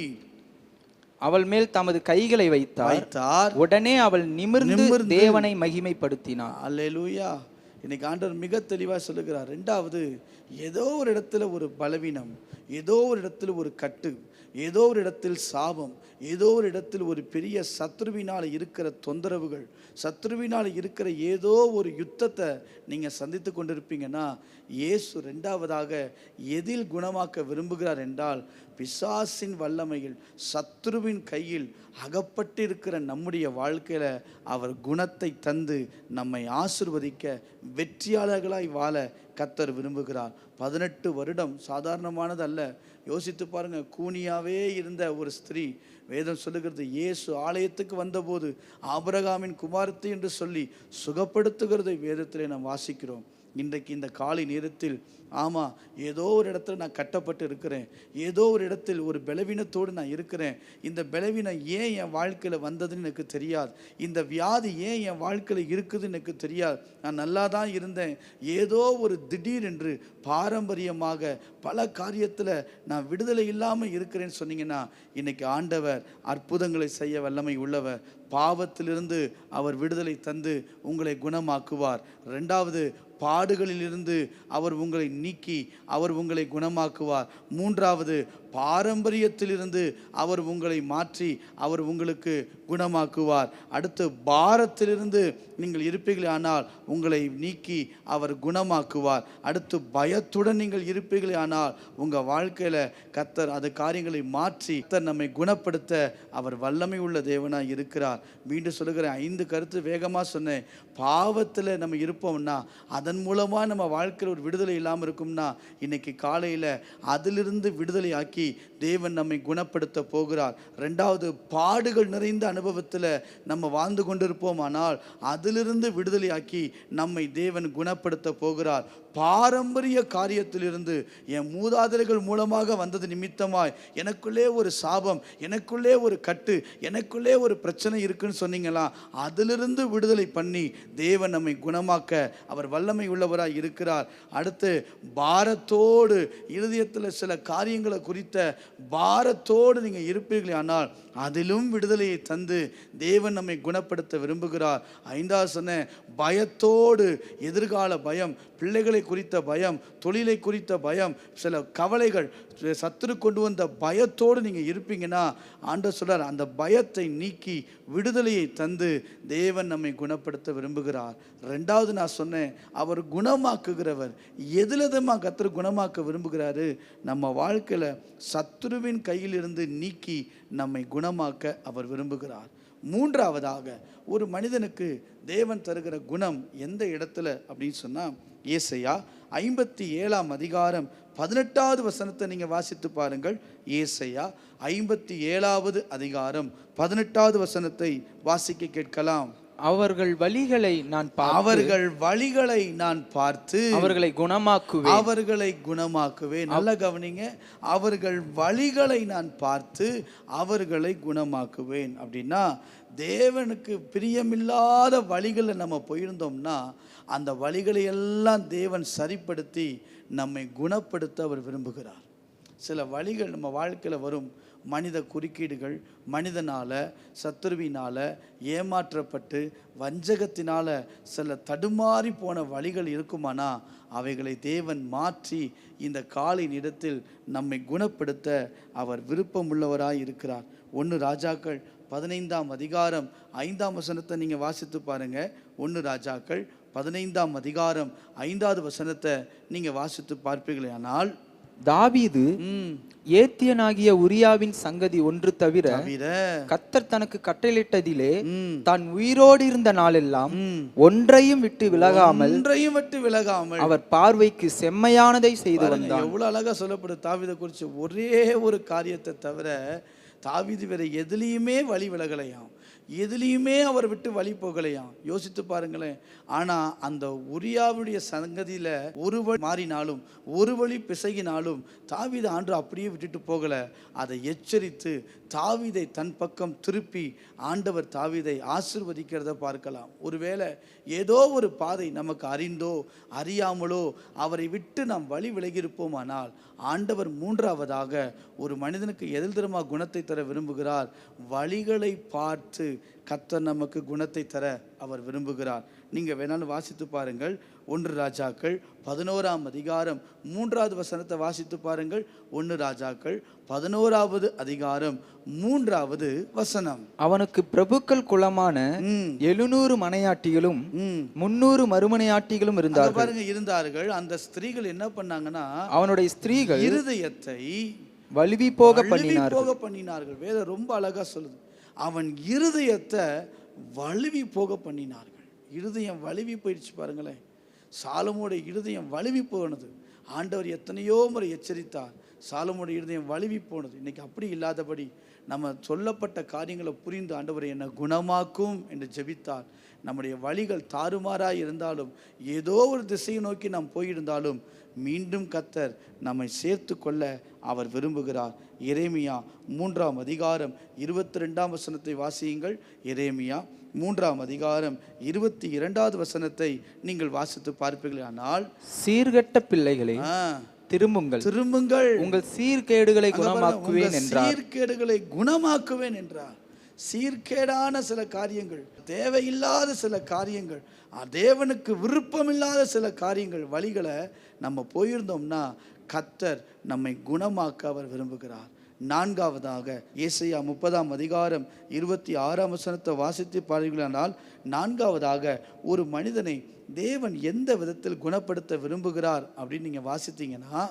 அவள் மேல் தமது கைகளை வைத்தார். உடனே அவள் நிமிர்ந்து தேவனை மகிமைப்படுத்தினார். அல்லேலூயா. இன்னைக்கு ஆண்டவர் மிக தெளிவாக சொல்லுகிறார். ரெண்டாவது, ஏதோ ஒரு இடத்துல ஒரு பலவீனம், ஏதோ ஒரு இடத்துல ஒரு கட்டு, ஏதோ ஒரு இடத்தில் சாபம், ஏதோ ஒரு இடத்தில் ஒரு பெரிய சத்ருவினால் இருக்கிற தொந்தரவுகள், சத்ருவினால் இருக்கிற ஏதோ ஒரு யுத்தத்தை நீங்கள் சந்தித்து கொண்டிருப்பீங்கன்னா, இயேசு ரெண்டாவதாக எதில் குணமாக்க விரும்புகிறார் என்றால், பிசாசின் வல்லமையில் சத்ருவின் கையில் அகப்பட்டிருக்கிற நம்முடைய வாழ்க்கையில் அவர் குணத்தை தந்து நம்மை ஆசீர்வதிக்க வெற்றியாளர்களாய் வாழ கர்த்தர் விரும்புகிறார். 18 வருடம் சாதாரணமானது அல்ல. யோசித்து பாருங்க, கூனியாவே இருந்த ஒரு ஸ்திரீ, வேதம் சொல்லுகிறது, இயேசு ஆலயத்துக்கு வந்தபோது ஆபிரகாமின் குமாரத்தி என்று சொல்லி சுகப்படுத்துகிறதை வேதத்திலே நாம் வாசிக்கிறோம். இன்றைக்கு இந்த காலை நேரத்தில் ஆமாம், ஏதோ ஒரு இடத்துல நான் கட்டப்பட்டு இருக்கிறேன், ஏதோ ஒரு இடத்தில் ஒரு பலவீனத்தோடு நான் இருக்கிறேன். இந்த பலவீனம் ஏன் என் வாழ்க்கையில் வந்ததுன்னு எனக்கு தெரியாது, இந்த வியாதி ஏன் என் வாழ்க்கையில் இருக்குதுன்னு எனக்கு தெரியாது. நான் நல்லா தான் இருந்தேன், ஏதோ ஒரு திடீரென்று பாரம்பரியமாக பல காரியத்தில் நான் விடுதலை இல்லாமல் இருக்கிறேன்னு சொன்னீங்கன்னா, இன்னைக்கு ஆண்டவர் அற்புதங்களை செய்ய வல்லமை உள்ளவர். பாவத்திலிருந்து அவர் விடுதலை தந்து உங்களை குணமாக்குவார். ரெண்டாவது, பாடுகளிலிருந்து அவர் உங்களை நீக்கி அவர் உங்களை குணமாக்குவார். மூன்றாவது, பாரம்பரியத்திலிருந்து அவர் உங்களை மாற்றி அவர் உங்களுக்கு குணமாக்குவார். அடுத்து, பாரத்திலிருந்து நீங்கள் இருப்பீர்களே ஆனால் உங்களை நீக்கி அவர் குணமாக்குவார். அடுத்து, பயத்துடன் நீங்கள் இருப்பீர்களே ஆனால் உங்கள் வாழ்க்கையில் கர்த்தர் அது காரியங்களை மாற்றி கர்த்தர் நம்மை குணப்படுத்த அவர் வல்லமை உள்ள தேவனாக இருக்கிறார். மீண்டும் சொல்லுகிறேன், 5 கருத்து வேகமாக சொன்னேன். பாவத்தில் நம்ம இருப்போம்னா, அதன் மூலமாக நம்ம வாழ்க்கையில் ஒரு விடுதலை இல்லாமல் இருக்கும்னா, இன்னைக்கு காலையில் அதிலிருந்து விடுதலை ஆக்கி தேவன் நம்மை குணப்படுத்த போகிறார். ரெண்டாவது, பாடுகள் நிறைந்த அனுபவத்தில் நம்ம வாழ்ந்து கொண்டிருப்போம் ஆனால் அதிலிருந்து விடுதலை ஆக்கி நம்மை தேவன் குணப்படுத்த போகிறார். பாரம்பரிய காரியத்திலிருந்து என் மூதாதையர்கள் மூலமாக வந்தது நிமித்தமாய் எனக்குள்ளே ஒரு சாபம், எனக்குள்ளே ஒரு கட்டு, எனக்குள்ளே ஒரு பிரச்சனை இருக்குன்னு சொன்னீங்களா, அதிலிருந்து விடுதலை பண்ணி தேவன் நம்மை குணமாக்க அவர் வல்லமை உள்ளவராய் இருக்கிறார். அடுத்து, பாரத்தோடு இருதயத்தில் சில காரியங்களை குறித்த பாரத்தோடு நீங்கள் இருப்பீர்களே ஆனால் அதிலும் விடுதலையை தந்து தேவன் நம்மை குணப்படுத்த விரும்புகிறார். 5வது சொன்ன, பயத்தோடு, எதிர்கால பயம், பிள்ளைகளை குறித்த பயம், தொழிலை குறித்த பயம், சில கவலைகள், சத்துரு கொண்டு வந்த பயத்தோடு நீங்கள் இருப்பீங்கன்னா ஆண்டவர் சொல்றார், அந்த பயத்தை நீக்கி விடுதலையை தந்து தேவன் நம்மை குணப்படுத்த விரும்புகிறார். ரெண்டாவது நான் சொன்னேன், அவர் குணமாக்குகிறவர். எதுலதமாக கர்த்தர் குணமாக்க விரும்புகிறாரு? நம்ம வாழ்க்கையில் சத்துருவின் கையிலிருந்து நீக்கி நம்மை குணமாக்க அவர் விரும்புகிறார். மூன்றாவதாக, ஒரு மனிதனுக்கு தேவன் தருகிற குணம் எந்த இடத்துல அப்படின்னு சொன்னால், ஏசாயா 57ஆம் அதிகாரம் 18வது வசனத்தை நீங்க வாசித்து பாருங்கள். ஏசாயா 57வது அதிகாரம் 18வது வசனத்தை வாசிக்க கேட்கலாம். அவர்கள் வழிகளை நான் பார்த்து அவர்களை குணமாக்குவேன். நல்ல கவனிங்க, அவர்கள் வழிகளை நான் பார்த்து அவர்களை குணமாக்குவேன். அப்படின்னா தேவனுக்கு பிரியமில்லாத வழிகளை நம்ம போயிருந்தோம்னா அந்த வழிகளை எல்லாம் தேவன் சரிப்படுத்தி நம்மை குணப்படுத்த அவர் விரும்புகிறார். சில வழிகள் நம்ம வாழ்க்கையில் வரும். மனித குறுக்கீடுகள், மனிதனால், சத்துருவினால் ஏமாற்றப்பட்டு வஞ்சகத்தினால் சில தடுமாறி போன வழிகள் இருக்குமானா அவைகளை தேவன் மாற்றி இந்த காலை நேரத்தில் நம்மை குணப்படுத்த அவர் விருப்பமுள்ளவராய் இருக்கிறார். 1 ராஜாக்கள் 15ஆம் அதிகாரம் 5ஆம் வசனத்தை நீங்கள் வாசித்து பாருங்கள். 1 ராஜாக்கள் 15ஆம் அதிகாரம் 5வது வசனத்தை நீங்கள் வாசித்து பார்ப்பீர்களே ஆனால், தாவீது ஏத்தியனாகிய உரியாவின் சங்கதி ஒன்று தவிர கர்த்தர் தனக்கு கட்டளையிட்டதிலே தான் உயிரோடு இருந்த நாளெல்லாம் ஒன்றையும் விட்டு விலகாமல் அவர் பார்வைக்கு செம்மையானதை செய்து வந்தார். எவ்வளவு அழகா சொல்லப்படுது தாவீதை குறித்து. ஒரே ஒரு காரியத்தை தவிர தாவீது வேற எதுலேயுமே வழி விலகலையாம், எதுலேயுமே அவர் விட்டு வழி போகலையாம். யோசித்து பாருங்களேன். ஆனால் அந்த உரியாவுடைய சங்கதியில் ஒரு வழி மாறினாலும் ஒரு வழி பிசகினாலும் தாவீது ஆண்டு அப்படியே விட்டுட்டு போகலை. அதை எச்சரித்து தாவீதை தன் பக்கம் திருப்பி ஆண்டவர் தாவீதை ஆசீர்வதிக்கிறத பார்க்கலாம். ஒருவேளை ஏதோ ஒரு பாதை நமக்கு அறிந்தோ அறியாமலோ அவரை விட்டு நாம் வழி விலகியிருப்போமானால் ஆண்டவர் 3வதாக ஒரு மனிதனுக்கு எதிர்தரமா குணத்தை தர விரும்புகிறார். வழிகளை பார்த்து கர்த்தர் நமக்கு குணத்தை தர அவர் விரும்புகிறார். நீங்கள் வேணாலும் வாசித்து பாருங்கள். 1 ராஜாக்கள் 11ஆம் அதிகாரம் 3வது வசனத்தை வாசித்து பாருங்கள். 1 ராஜாக்கள் 11வது அதிகாரம் 3வது வசனம். அவனுக்கு பிரபுக்கள் குலமான 700 மனையாட்டிகளும் 300 மறுமனையாட்டிகளும் இருந்தார்கள். அந்த ஸ்திரீகள் என்ன பண்ணாங்கன்னா அவனுடைய ஸ்திரீகள் இருதயத்தை வழுவி போக பண்ணினார்கள். வேதம் ரொம்ப அழகா சொல்லுது. அவன் இருதயத்தை வழுவி போக பண்ணினார்கள். இருதயம் வழுவி போயிடுச்சு பாருங்களேன். சாலமோடைய இருதயம் வழுவி போனது. ஆண்டவர் எத்தனையோ முறை எச்சரித்தார். சாலமோடைய இருதயம் வழுவி போனது. இன்னைக்கு அப்படி இல்லாதபடி நம்ம சொல்லப்பட்ட காரியங்களை புரிந்து ஆண்டவரை என்னை குணமாக்கும் என்று ஜெபித்தார். நம்முடைய வழிகள் தாறுமாறாக இருந்தாலும் ஏதோ ஒரு திசையை நோக்கி நாம் போயிருந்தாலும் மீண்டும் கர்த்தர் நம்மை சேர்த்து கொள்ள அவர் விரும்புகிறார். எரேமியா 3ஆம் அதிகாரம் 22ஆம் வசனத்தை வாசியுங்கள். எரேமியா 3ஆம் அதிகாரம் 22வது வசனத்தை நீங்கள் வாசித்து பார்ப்பீர்களானால், சீர்கெட்ட பிள்ளைகளே திரும்புங்கள், உங்கள் சீர்கேடுகளை குணமாக்குவேன் என்றார். சீர்கேடுகளை குணமாக்குவேன் என்றார். சீர்கேடான சில காரியங்கள், தேவையில்லாத சில காரியங்கள், தேவனுக்கு விருப்பமில்லாத சில காரியங்கள், வழிகளை நம்ம போயிருந்தோம்னா கர்த்தர் நம்மை குணமாக்க அவர் விரும்புகிறார். 4வதாக ஏசாயா 30ஆம் அதிகாரம் 26ஆம் வசனத்தை வாசித்து பாருங்களானால், 4வதாக ஒரு மனிதனை தேவன் எந்த விதத்தில் குணப்படுத்த விரும்புகிறார் அப்படின்னு நீங்க வாசித்தீங்கன்னா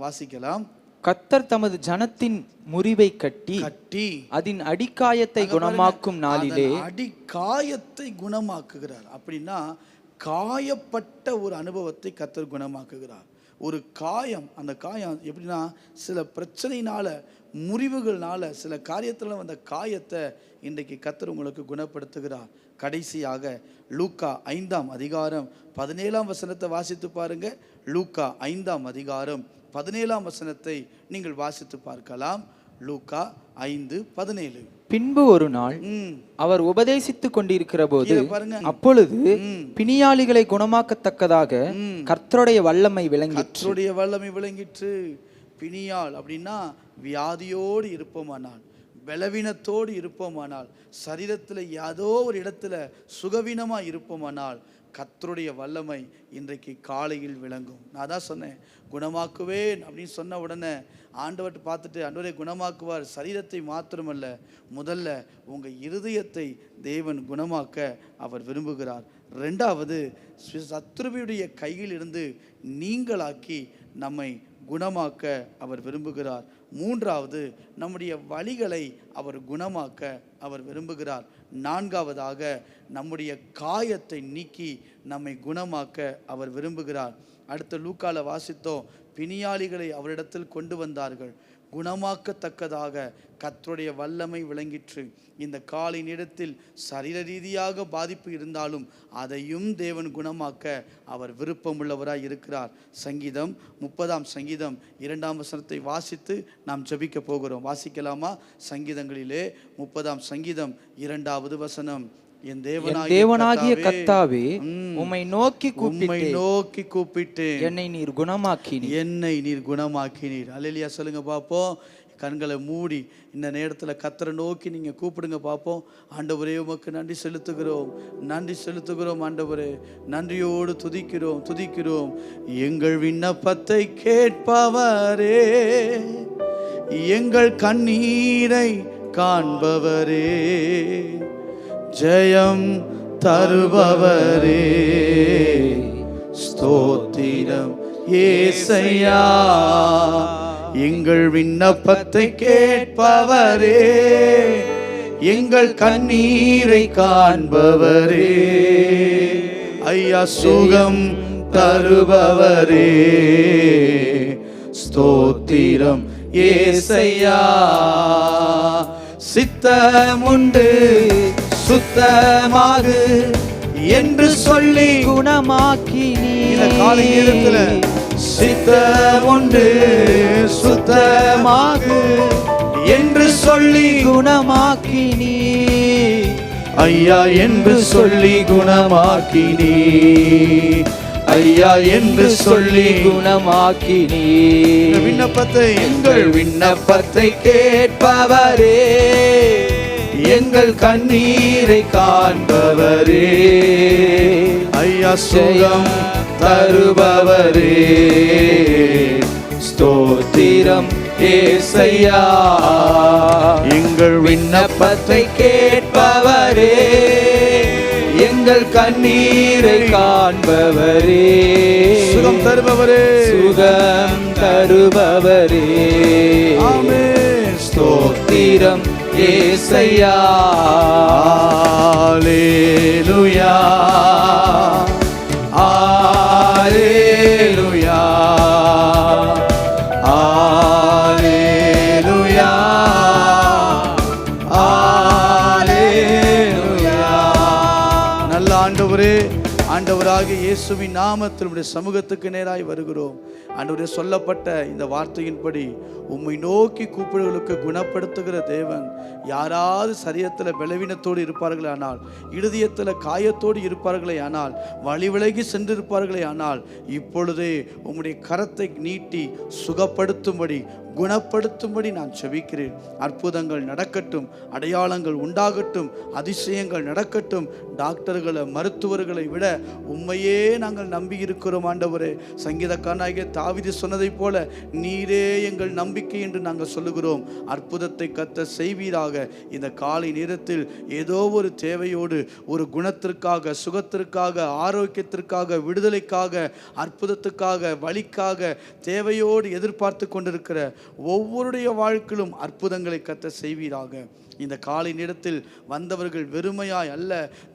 வாசிக்கலாம். கர்த்தர் தமது ஜனத்தின் முறிவை கட்டி அதன் அடிக்காயத்தை குணமாக்கும் நாளிலே அடிக்காயத்தை குணமாக்குகிறார். அப்படின்னா காயப்பட்ட ஒரு அனுபவத்தை கர்த்தர் குணமாக்குகிறார். ஒரு காயம், அந்த காயம் எப்படின்னா சில பிரச்சனையினால, முறிவுகள்னால, சில காரியத்தில் வந்த காயத்தை இன்றைக்கு கர்த்தர் உங்களுக்கு குணப்படுத்துகிறார். கடைசியாக லூக்கா 5ஆம் அதிகாரம் 17ஆம் வசனத்தை வாசித்து பாருங்க. லூக்கா 5ஆம் அதிகாரம் 17ஆம் வசனத்தை நீங்கள் வாசித்து பார்க்கலாம். லூக்கா 5:17. பின்பு ஒரு நாள் அவர் உபதேசித்துக் கொண்டிருக்கிற போது அப்பொழுது பிணியாளிகளை குணமாக்கத்தக்கதாக கர்த்தருடைய வல்லமை விளங்கிற்று. பிணியாள் அப்படின்னா வியாதியோடு இருப்போமானால், பலவீனத்தோடு இருப்போமானால், சரீரத்தில் ஏதோ ஒரு இடத்துல சுகவீனமா இருப்போமானால் கர்த்தருடைய வல்லமை இன்றைக்கு காலையில் விளங்கும். நான் தான் சொன்னேன், குணமாக்குவேன் அப்படின்னு சொன்ன உடனே ஆண்டவர்கிட்ட பார்த்துட்டு ஆண்டவரை குணமாக்குவார். சரீரத்தை மாத்திரமல்ல, முதல்ல உங்கள் இருதயத்தை தேவன் குணமாக்க அவர் விரும்புகிறார். 2வது, சத்துருவியுடைய கையில் இருந்து நீங்களாக்கி நம்மை குணமாக்க அவர் விரும்புகிறார். 3வது, நம்முடைய வழிகளை அவர் குணமாக்க அவர் விரும்புகிறார். 4வதாக, நம்முடைய காயத்தை நீக்கி நம்மை குணமாக்க அவர் விரும்புகிறார். அடுத்த லூக்கால வாசித்தோம், பிணியாளிகளை அவரிடத்தில் கொண்டு வந்தார்கள், குணமாக்கத்தக்கதாக கர்த்தருடைய வல்லமை விளங்கிற்று. இந்த காலை நேரத்தில் சரீர ரீதியாக பாதிப்பு இருந்தாலும் அதையும் தேவன் குணமாக்க அவர் விருப்பமுள்ளவராய் இருக்கிறார். சங்கீதம் 30 சங்கீதம் 2 வசனத்தை வாசித்து நாம் ஜெபிக்க போகிறோம். வாசிக்கலாமா? சங்கீதங்களிலே 30 சங்கீதம் 2 வசனம். என் தேவனாகிய கர்த்தாவே, உம்மை நோக்கி கூப்பிட்டேன், என்னை நீர் குணமாக்கினீர். அல்லேலூயா சொல்லுங்க பாப்போம். கண்களை மூடி இந்த நேரத்தில் கர்த்தரை நோக்கி நீங்க கூப்பிடுங்க பாப்போம். ஆண்டவரே, உமக்கு நன்றி செலுத்துகிறோம் ஆண்டவரே, நன்றியோடு துதிக்கிறோம். எங்கள் விண்ணப்பத்தை கேட்பவரே, எங்கள் கண்ணீரை காண்பவரே, ஜெயம் தருபவரே, ஸ்தோத்திரம் ஏசையா. எங்கள் விண்ணப்பத்தை கேட்பவரே, எங்கள் கண்ணீரை காண்பவரே, ஐயா சுகம் தருபவரே, ஸ்தோத்திரம் ஏசையா. சித்தமுண்டு சுத்தமாகு என்று சொல்லி குணமாக்கினீர். காலை நேரத்துல சித்தமுண்டு சுத்தமாகு என்று சொல்லி குணமாக்கினீர், ஐயா என்று சொல்லி குணமாக்கினீர், ஐயா என்று சொல்லி குணமாக்கினீர். எங்கள் விண்ணப்பத்தை கேட்பவரே, எங்கள் கண்ணீரை காண்பவரே, ஐயா சுகம் தருபவரே, ஸ்தோத்திரம் ஏசையா. எங்கள் விண்ணப்பத்தை கேட்பவரே, எங்கள் கண்ணீரை காண்பவரே, சுகம் தருபவரே, ஆமென், ஸ்தோத்திரம் ஏசையா. அல்லேலூயா, அல்லேலூயா, அல்லேலூயா, அல்லேலூயா. நல்ல ஆண்டவராகிய இயேசுவின் நாமத்தில் உம்முடைய சமூகத்துக்கு நேராய் வருகிறோம். ஆண்டவரே, சொல்லப்பட்ட இந்த வார்த்தையின்படி உம்மை நோக்கி கூப்பிடுவர்களுக்கு குணப்படுத்துகிற தேவன். யாராவது சரீரத்தில் பலவீனத்தோடு இருப்பார்களே ஆனால், இருதயத்தில் காயத்தோடு இருப்பார்களே ஆனால், வழி விலகி சென்றிருப்பார்களே ஆனால், இப்பொழுதே உம்முடைய கரத்தை நீட்டி சுகப்படுத்தும்படி குணப்படுத்தும்படி நான் செபிக்கிறேன். அற்புதங்கள் நடக்கட்டும், அடையாளங்கள் உண்டாகட்டும், அதிசயங்கள் நடக்கட்டும். டாக்டர்களை மருத்துவர்களை விட உம்மையே நாங்கள் நம்பி இருக்கிறோம் ஆண்டவரே. சங்கீதக்காரனாகிய தாவீது சொன்னதை போல நீரே எங்கள் நம்பிக்கை என்று நாங்கள் சொல்லுகிறோம். அற்புதத்தை கர்த்தர் செய்வீராக. இந்த காலை நேரத்தில் ஏதோ ஒரு தேவையோடு, ஒரு குணத்திற்காக, சுகத்திற்காக, ஆரோக்கியத்திற்காக, விடுதலைக்காக, அற்புதத்துக்காக, வழிக்காக தேவையோடு எதிர்பார்த்து கொண்டிருக்கிற ஒவ்வொருடைய வாழ்க்கையிலும் அற்புதங்களை கர்த்தர் செய்வீராக. இந்த காலை நேரத்தில் வந்தவர்கள் வெறுமையாய் அல்ல,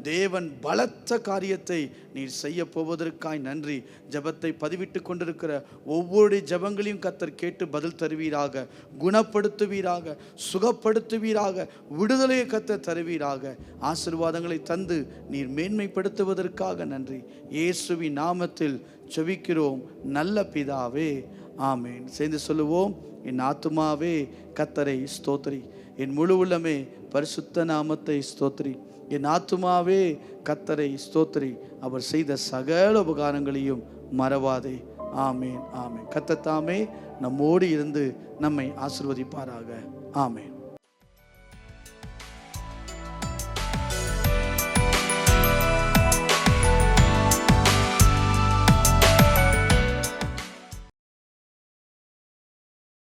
தேவன் பலத்த காரியத்தை நீர் செய்ய போவதற்காய் நன்றி. ஜெபத்தை பதிவிட்டு கொண்டிருக்கிற ஒவ்வொரு ஜெபங்களையும் கர்த்தர் கேட்டு பதில் தருவீராக, குணப்படுத்துவீராக, சுகப்படுத்துவீராக, விடுதலையை கர்த்தர் தருவீராக. ஆசீர்வாதங்களை தந்து நீர் மேன்மைப்படுத்துவதற்காக நன்றி. இயேசுவின் நாமத்தில் ஜெபிக்கிறோம் நல்ல பிதாவே, ஆமேன். சேர்ந்து சொல்லுவோம், என் ஆத்துமாவே கர்த்தரை ஸ்தோத்திரி, என் முழு உள்ளமே பரிசுத்த நாமத்தை ஸ்தோத்திரி. என் ஆத்துமாவே கர்த்தரை ஸ்தோத்திரி, அவர் செய்த சகல உபகாரங்களையும் மறவாதே. ஆமேன், ஆமேன். கர்த்தர் தாமே நம்மோடு இருந்து நம்மை ஆசீர்வதிப்பாராக. ஆமேன்.